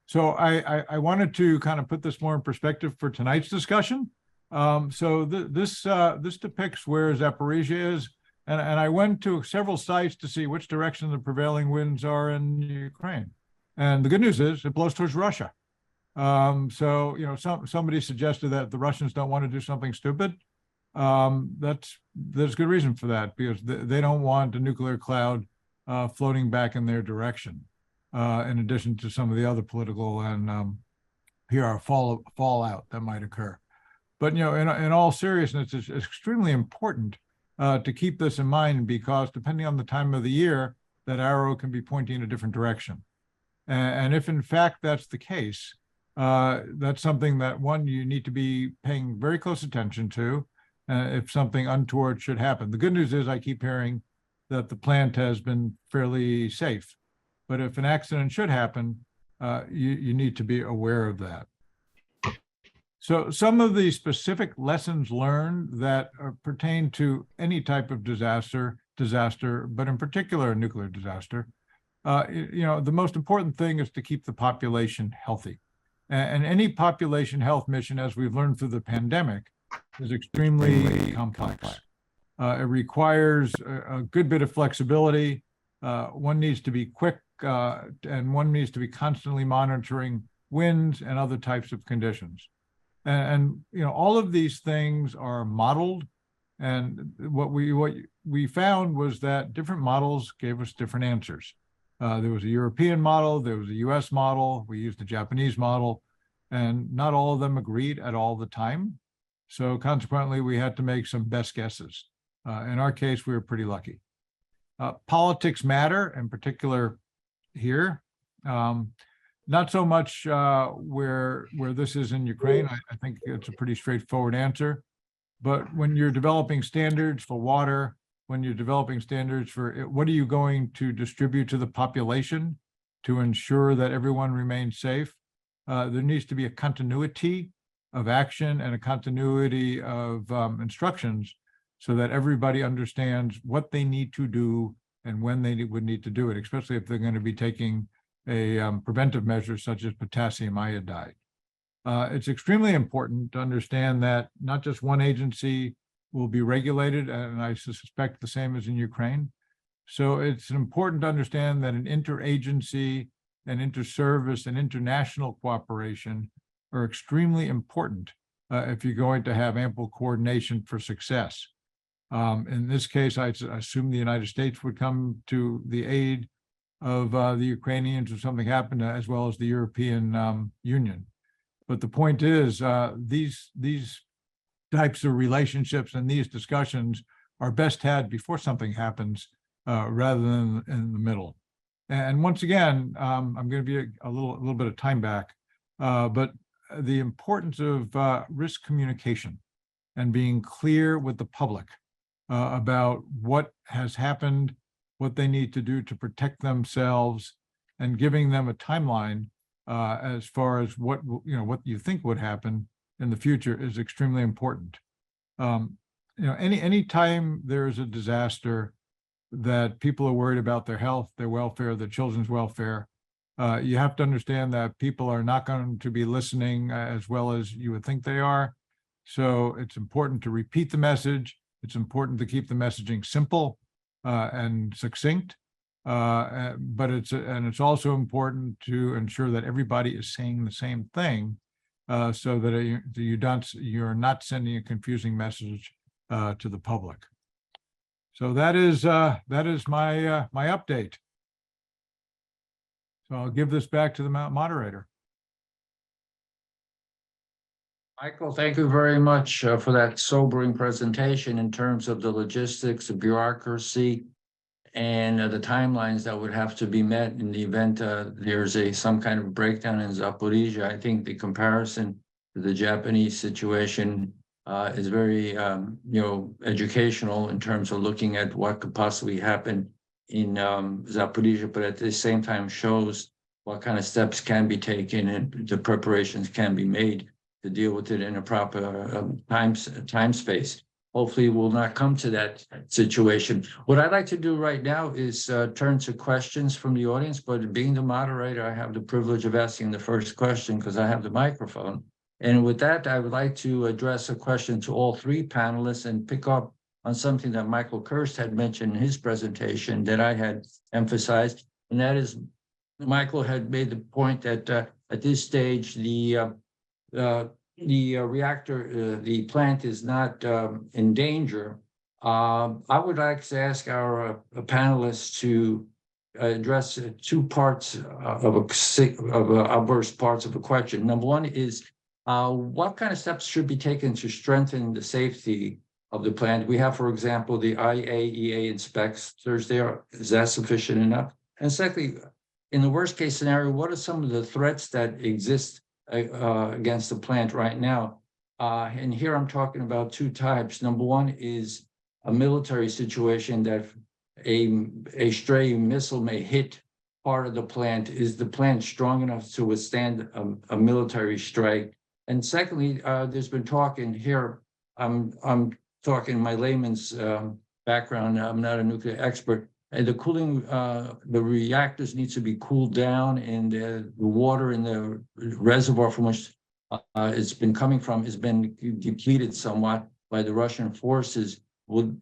So I wanted to kind of put this more in perspective for tonight's discussion. This depicts where Zaporizhzhia is, and I went to several sites to see which direction the prevailing winds are in Ukraine. And the good news is it blows towards Russia. Somebody suggested that the Russians don't want to do something stupid. There's good reason for that, because they don't want a nuclear cloud floating back in their direction. In addition to some of the other political and fallout that might occur. But in all seriousness, it's extremely important to keep this in mind, because depending on the time of the year, that arrow can be pointing in a different direction. And if in fact that's the case, that's something that you need to be paying very close attention to if something untoward should happen. The good news is I keep hearing that the plant has been fairly safe. But if an accident should happen, you need to be aware of that. So some of the specific lessons learned that pertain to any type of disaster, but in particular a nuclear disaster, the most important thing is to keep the population healthy. And any population health mission, as we've learned through the pandemic, is extremely complex. It requires a good bit of flexibility. One needs to be quick, and one needs to be constantly monitoring winds and other types of conditions. And all of these things are modeled. And what we found was that different models gave us different answers. There was a European model, there was a US model, we used the Japanese model, and not all of them agreed at all the time. So consequently, we had to make some best guesses. In our case, we were pretty lucky. Politics matter, in particular here. Not so much where this is in Ukraine. I think it's a pretty straightforward answer. But when you're developing standards for water, when you're developing standards for what are you going to distribute to the population to ensure that everyone remains safe, there needs to be a continuity of action and a continuity of instructions so that everybody understands what they need to do and when they would need to do it, especially if they're going to be taking a preventive measure such as potassium iodide. It's extremely important to understand that not just one agency will be regulated, and I suspect the same as in Ukraine. So it's important to understand that an interagency and inter-service and international cooperation are extremely important if you're going to have ample coordination for success. In this case, I assume the United States would come to the aid of the Ukrainians if something happened, as well as the European Union. But the point is, these types of relationships and these discussions are best had before something happens, rather than in the middle. And once again, I'm going to be a little bit of time back, but the importance of risk communication and being clear with the public about what has happened, what they need to do to protect themselves, and giving them a timeline as far as what you think would happen in the future is extremely important. Any time there is a disaster that people are worried about their health, their welfare, their children's welfare, you have to understand that people are not going to be listening as well as you would think they are. So it's important to repeat the message. It's important to keep the messaging simple and succinct. But it's also important to ensure that everybody is saying the same thing, so that you're not sending a confusing message to the public. So that is my update. So I'll give this back to the moderator. Michael, thank you very much for that sobering presentation in terms of the logistics, the bureaucracy, and the timelines that would have to be met in the event there's some kind of breakdown in Zaporizhzhia. I think the comparison to the Japanese situation is very, educational in terms of looking at what could possibly happen in Zaporizhzhia, but at the same time shows what kind of steps can be taken and the preparations can be made to deal with it in a proper time space. Hopefully we'll not come to that situation. What I'd like to do right now is turn to questions from the audience, but being the moderator, I have the privilege of asking the first question because I have the microphone. And with that, I would like to address a question to all three panelists and pick up on something that Michael Kirst had mentioned in his presentation that I had emphasized, and that is Michael had made the point that at this stage, the reactor, the plant is not in danger. I would like to ask our panelists to address two parts I'll burst parts of a question. Number one is what kind of steps should be taken to strengthen the safety of the plant? We have, for example, the IAEA inspectors there. Is that sufficient enough? And secondly, in the worst case scenario, what are some of the threats that exist against the plant right now? And here I'm talking about two types. Number one is a military situation that a stray missile may hit part of the plant. Is the plant strong enough to withstand a military strike? And secondly, there's been talk in here, I'm talking in my layman's background, I'm not a nuclear expert, and the cooling, the reactors need to be cooled down, and the water in the reservoir from which it's been coming from has been depleted somewhat by the Russian forces. Would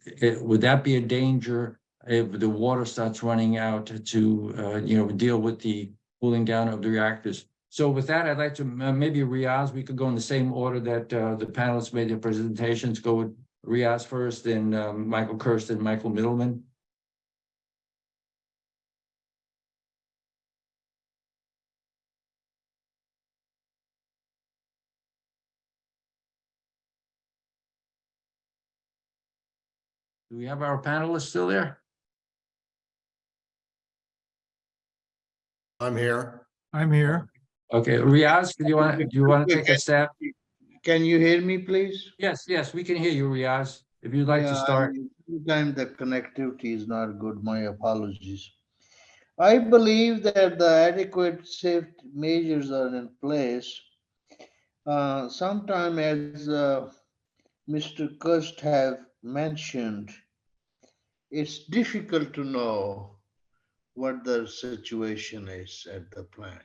that be a danger if the water starts running out to deal with the cooling down of the reactors? So with that, I'd like to maybe Riaz, we could go in the same order that the panelists made their presentations. Go with Riaz first, then Michael Kirst and Michael Middleman. Do we have our panelists still there? I'm here. I'm here. Okay, Riaz, do you want to take a stab? Can you hear me, please? Yes, we can hear you, Riaz. If you'd like to start. Sometimes the connectivity is not good. My apologies. I believe that the adequate safety measures are in place. Sometime, as Mr. Kirst have mentioned, it's difficult to know what the situation is at the plant.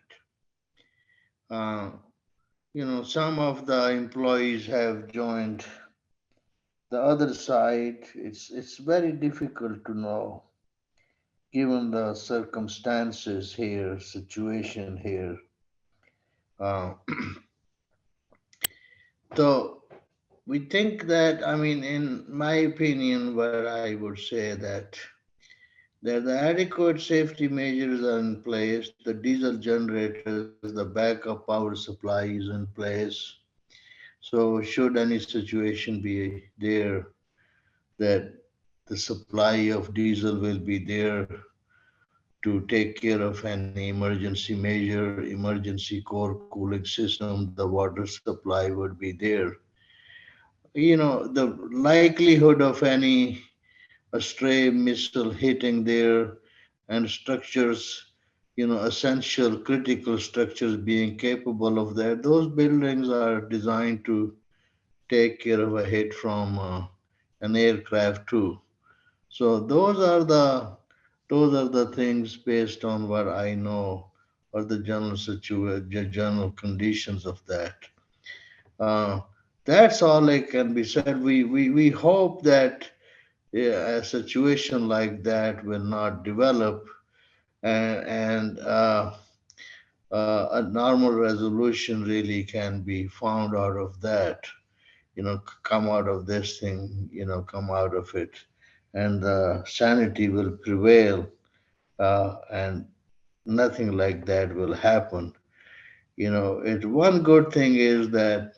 Some of the employees have joined the other side. It's very difficult to know, given the circumstances here, situation here. So we think that, in my opinion, what I would say that the adequate safety measures are in place, the diesel generators, the backup power supply is in place. So should any situation be there, that the supply of diesel will be there to take care of any emergency measure, emergency core cooling system, the water supply would be there. The likelihood of any a stray missile hitting there and structures, essential critical structures being capable of that, those buildings are designed to take care of a hit from an aircraft too. So those are the things based on what I know, or the general conditions of that. That's all it can be said. We hope that a situation like that will not develop, and a normal resolution really can be found out of that. Come out of this thing, come out of it, and sanity will prevail, and nothing like that will happen. One good thing is that,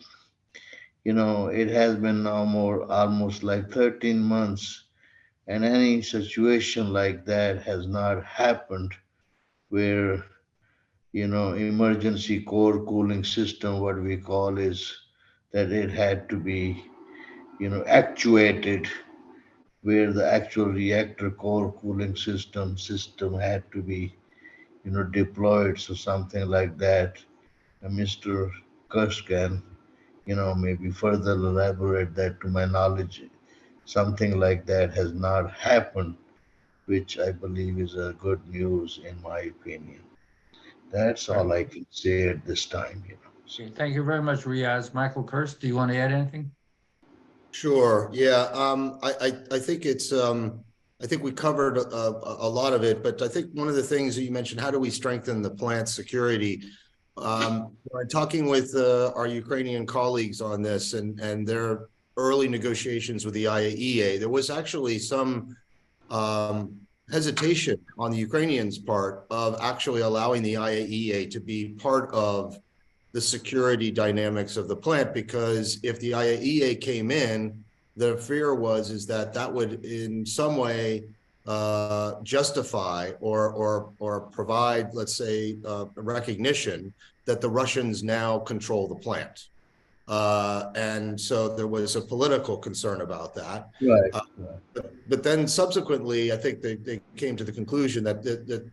it has been now almost like 13 months, and any situation like that has not happened where, emergency core cooling system, what we call, is that it had to be, actuated where the actual reactor core cooling system had to be, deployed. So something like that. Mr. Kirst can, maybe further elaborate that. To my knowledge, something like that has not happened, which I believe is a good news in my opinion. That's all I can say at this time. Okay, thank you very much, Riaz. Michael Kirst, do you want to add anything? Sure. Yeah. I think I think we covered a lot of it, but I think one of the things that you mentioned, how do we strengthen the plant security? I'm talking with our Ukrainian colleagues on this and their early negotiations with the IAEA. There was actually some hesitation on the Ukrainians' part of actually allowing the IAEA to be part of the security dynamics of the plant, because if the IAEA came in, the fear is that that would in some way justify or provide, let's say, recognition that the Russians now control the plant. And so there was a political concern about that. Right. But then subsequently, I think they came to the conclusion that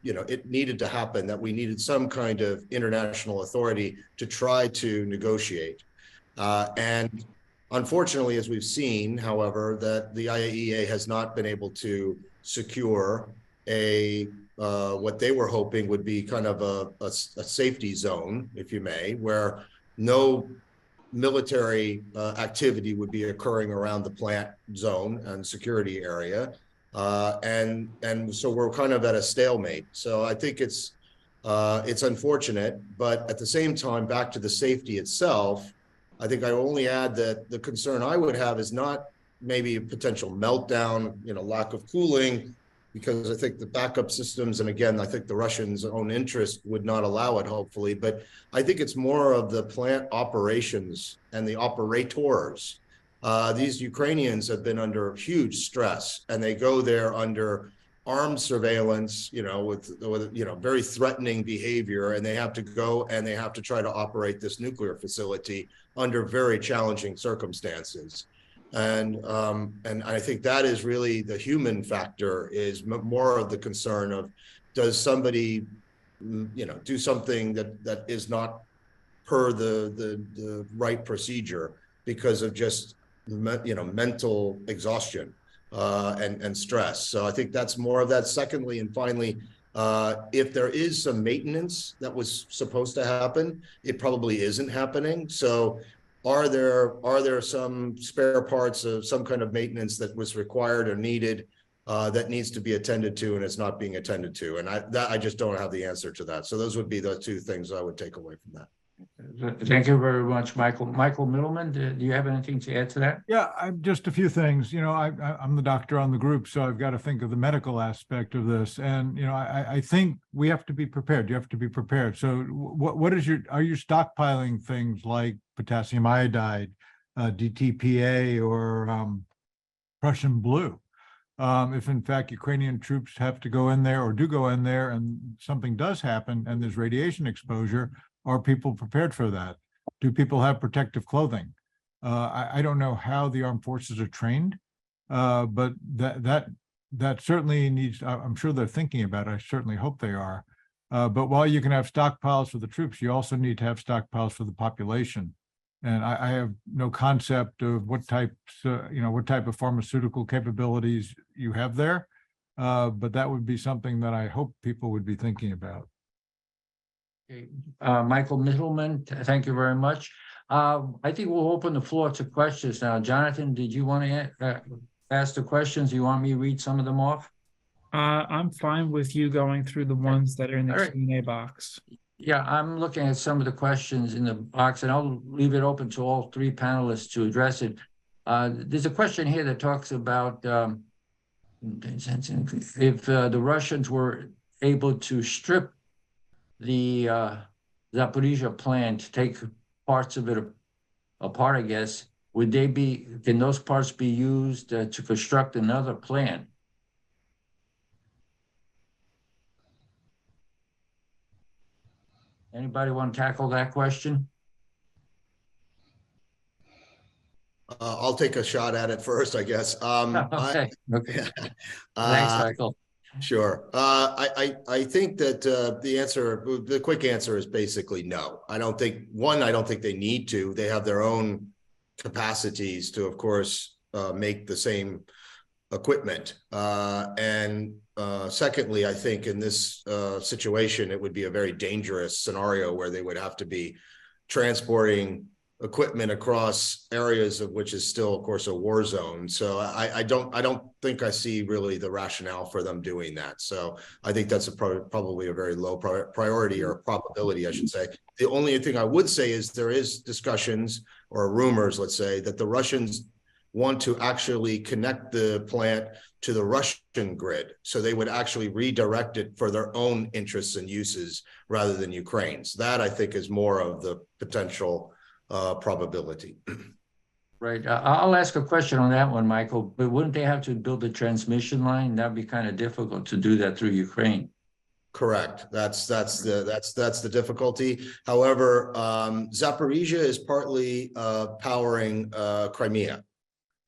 it needed to happen, that we needed some kind of international authority to try to negotiate. And unfortunately, as we've seen, however, that the IAEA has not been able to secure what they were hoping would be kind of a safety zone, if you may, where no military activity would be occurring around the plant zone and security area. And so we're kind of at a stalemate. So I think it's unfortunate, but at the same time, back to the safety itself, I think I only add that the concern I would have is not maybe a potential meltdown, lack of cooling, because I think the backup systems, and again, I think the Russians' own interest would not allow it, hopefully, but I think it's more of the plant operations and the operators. These Ukrainians have been under huge stress, and they go there under armed surveillance, with very threatening behavior, and they have to go and they have to try to operate this nuclear facility under very challenging circumstances. And I think that is really the human factor, is more of the concern of, does somebody, do something that is not per the right procedure because of just, mental exhaustion and stress. So I think that's more of that. Secondly, and finally, if there is some maintenance that was supposed to happen, it probably isn't happening. So are there some spare parts of some kind of maintenance that was required or needed that needs to be attended to, and it's not being attended to? And I just don't have the answer to that. So those would be the two things I would take away from that. Thank you very much, Michael. Michael Middleman, do you have anything to add to that? Yeah, just a few things. I'm the doctor on the group, so I've got to think of the medical aspect of this. And, I think we have to be prepared. You have to be prepared. So are you stockpiling things like potassium iodide, DTPA, or Prussian blue? If in fact Ukrainian troops have to go in there or do go in there and something does happen and there's radiation exposure, are people prepared for that? Do people have protective clothing? I don't know how the armed forces are trained, but that certainly needs, I'm sure they're thinking about it. I certainly hope they are. But while you can have stockpiles for the troops, you also need to have stockpiles for the population. And I have no concept of what type of pharmaceutical capabilities you have there. But that would be something that I hope people would be thinking about. Okay. Michael Middleman, thank you very much. I think we'll open the floor to questions now. Jonathan, did you want to ask the questions? You want me to read some of them off? I'm fine with you going through the ones that are in the All right. Q&A box. Yeah, I'm looking at some of the questions in the box, and I'll leave it open to all three panelists to address it. There's a question here that talks about if the Russians were able to strip the Zaporizhzhia plant, take parts of it apart, I guess, can those parts be used to construct another plant? Anybody want to tackle that question? I'll take a shot at it first, I guess. Okay. Okay. Thanks, Uh, Michael. Sure. I think that the quick answer is basically no. I don't think they need to. They have their own capacities to, of course, make the same equipment. And secondly, I think in this situation, it would be a very dangerous scenario where they would have to be transporting equipment across areas of which is still, of course, a war zone. So I don't think I see really the rationale for them doing that. So I think that's probably a very low priority or probability, I should say. The only thing I would say is there is discussions or rumors, let's say, that the Russians want to actually connect the plant to the Russian grid. So they would actually redirect it for their own interests and uses rather than Ukraine's. That, I think, is more of the potential probability. Right. I'll ask a question on that one, Michael, but wouldn't they have to build a transmission line? That'd be kind of difficult to do that through Ukraine. Correct. That's the difficulty. However, Zaporizhzhia is partly powering Crimea.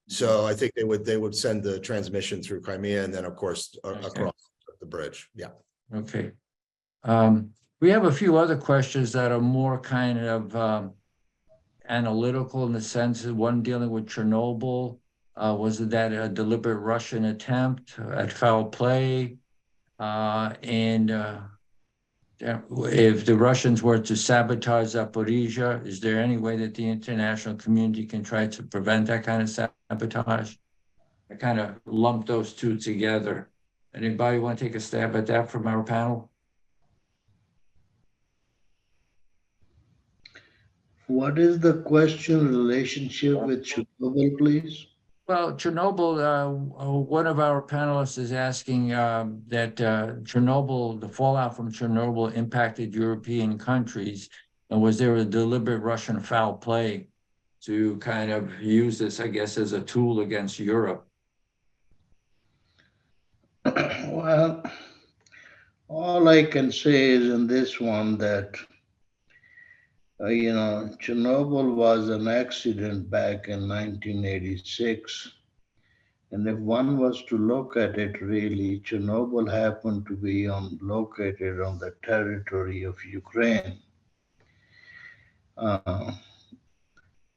So I think they would send the transmission through Crimea and then, of course, across the bridge. Yeah. Okay. We have a few other questions that are more kind of analytical in the sense of one dealing with Chernobyl. Was that a deliberate Russian attempt at foul play? And if the Russians were to sabotage Zaporizhzhia, is there any way that the international community can try to prevent that kind of sabotage? I kind of lumped those two together. Anybody want to take a stab at that from our panel? What is the question relationship with Chernobyl, please? Well, Chernobyl, one of our panelists is asking that Chernobyl, the fallout from Chernobyl impacted European countries. And was there a deliberate Russian foul play to kind of use this, I guess, as a tool against Europe? Well, all I can say is in this one that Chernobyl was an accident back in 1986. And if one was to look at it really, Chernobyl happened to be located on the territory of Ukraine.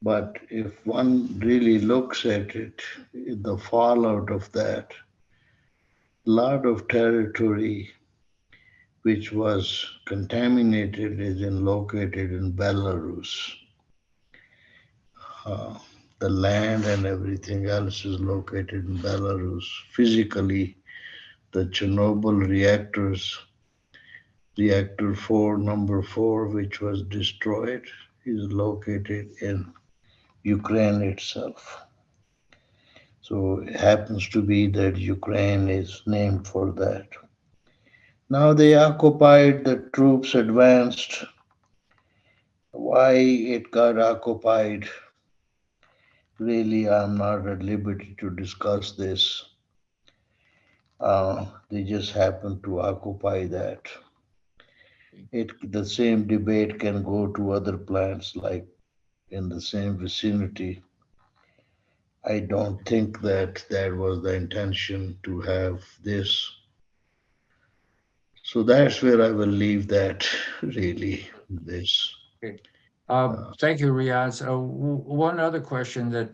But if one really looks at it, the fallout of that, a lot of territory which was contaminated is located in Belarus. The land and everything else is located in Belarus. Physically, the Chernobyl reactors, reactor 4, number 4, which was destroyed, is located in Ukraine itself. So it happens to be that Ukraine is named for that. Now they occupied, the troops advanced. Why it got occupied, really, I'm not at liberty to discuss this. They just happened to occupy that. The same debate can go to other plants like in the same vicinity. I don't think that was the intention to have this. So that's where I will leave that, really, this. Okay. Thank you, Riaz. One other question that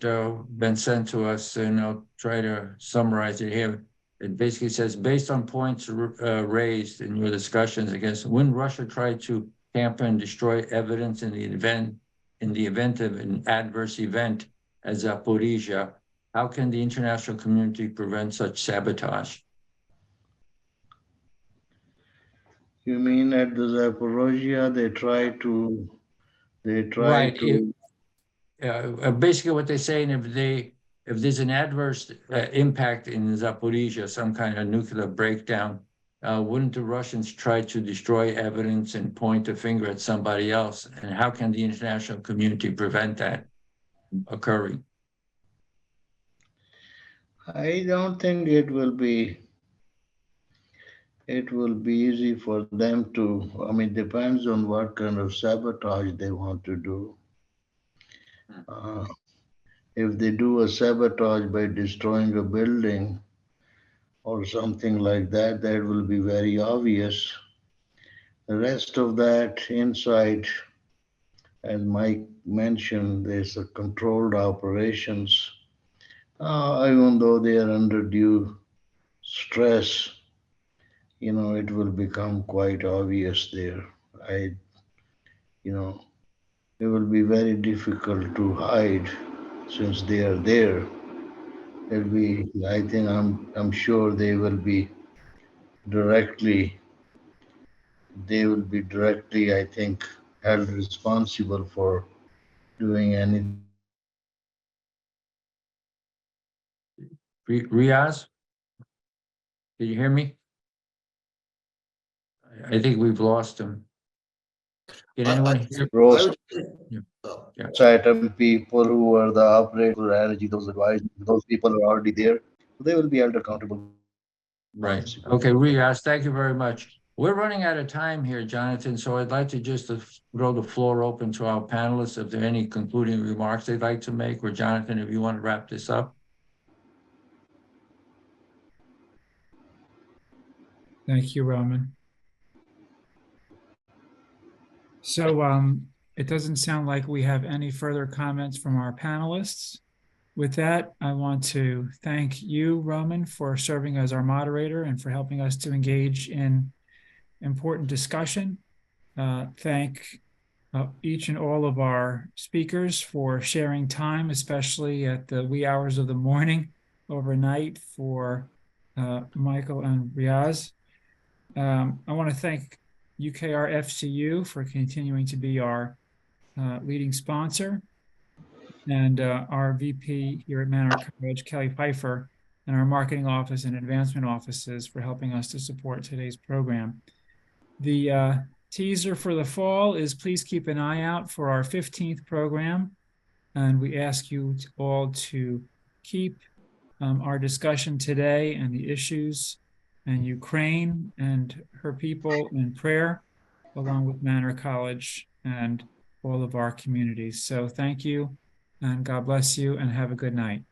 been sent to us, and I'll try to summarize it here. It basically says, based on points raised in your discussions, I guess, when Russia tried to tamper and destroy evidence in the event of an adverse event as Zaporizhzhia, how can the international community prevent such sabotage? You mean at the Zaporizhzhia, they try to. Basically what they're saying, if there's an adverse impact in Zaporizhzhia, some kind of nuclear breakdown, wouldn't the Russians try to destroy evidence and point a finger at somebody else? And how can the international community prevent that occurring? I don't think it will be easy for them to, depends on what kind of sabotage they want to do. if they do a sabotage by destroying a building or something like that, that will be very obvious. The rest of that inside, as Mike mentioned, there's a controlled operations. Even though they are under due stress, it will become quite obvious there. I, it will be very difficult to hide since they are there. It'll be, I think, I'm sure directly, they will be directly, I think, held responsible for doing anything. Riaz, did you hear me? I think we've lost him. Can anyone hear? Roast Yeah. Yeah. item people who are the operator energy, those advisors, those people are already there. They will be held accountable. Right. Okay, Riaz, thank you very much. We're running out of time here, Jonathan, so I'd like to just throw the floor open to our panelists if there are any concluding remarks they'd like to make, or Jonathan, if you want to wrap this up. Thank you, Roman. So it doesn't sound like we have any further comments from our panelists. With that, I want to thank you, Roman, for serving as our moderator and for helping us to engage in important discussion. Thank each and all of our speakers for sharing time, especially at the wee hours of the morning, overnight, for Michael and Riaz. I want to thank UKR FCU for continuing to be our leading sponsor, and our VP here at Manor College, Kelly Pfeiffer, and our marketing office and advancement offices for helping us to support today's program. The teaser for the fall is please keep an eye out for our 15th program, and we ask you all to keep our discussion today and the issues and Ukraine and her people in prayer, along with Manor College and all of our communities. So thank you, and God bless you, and have a good night.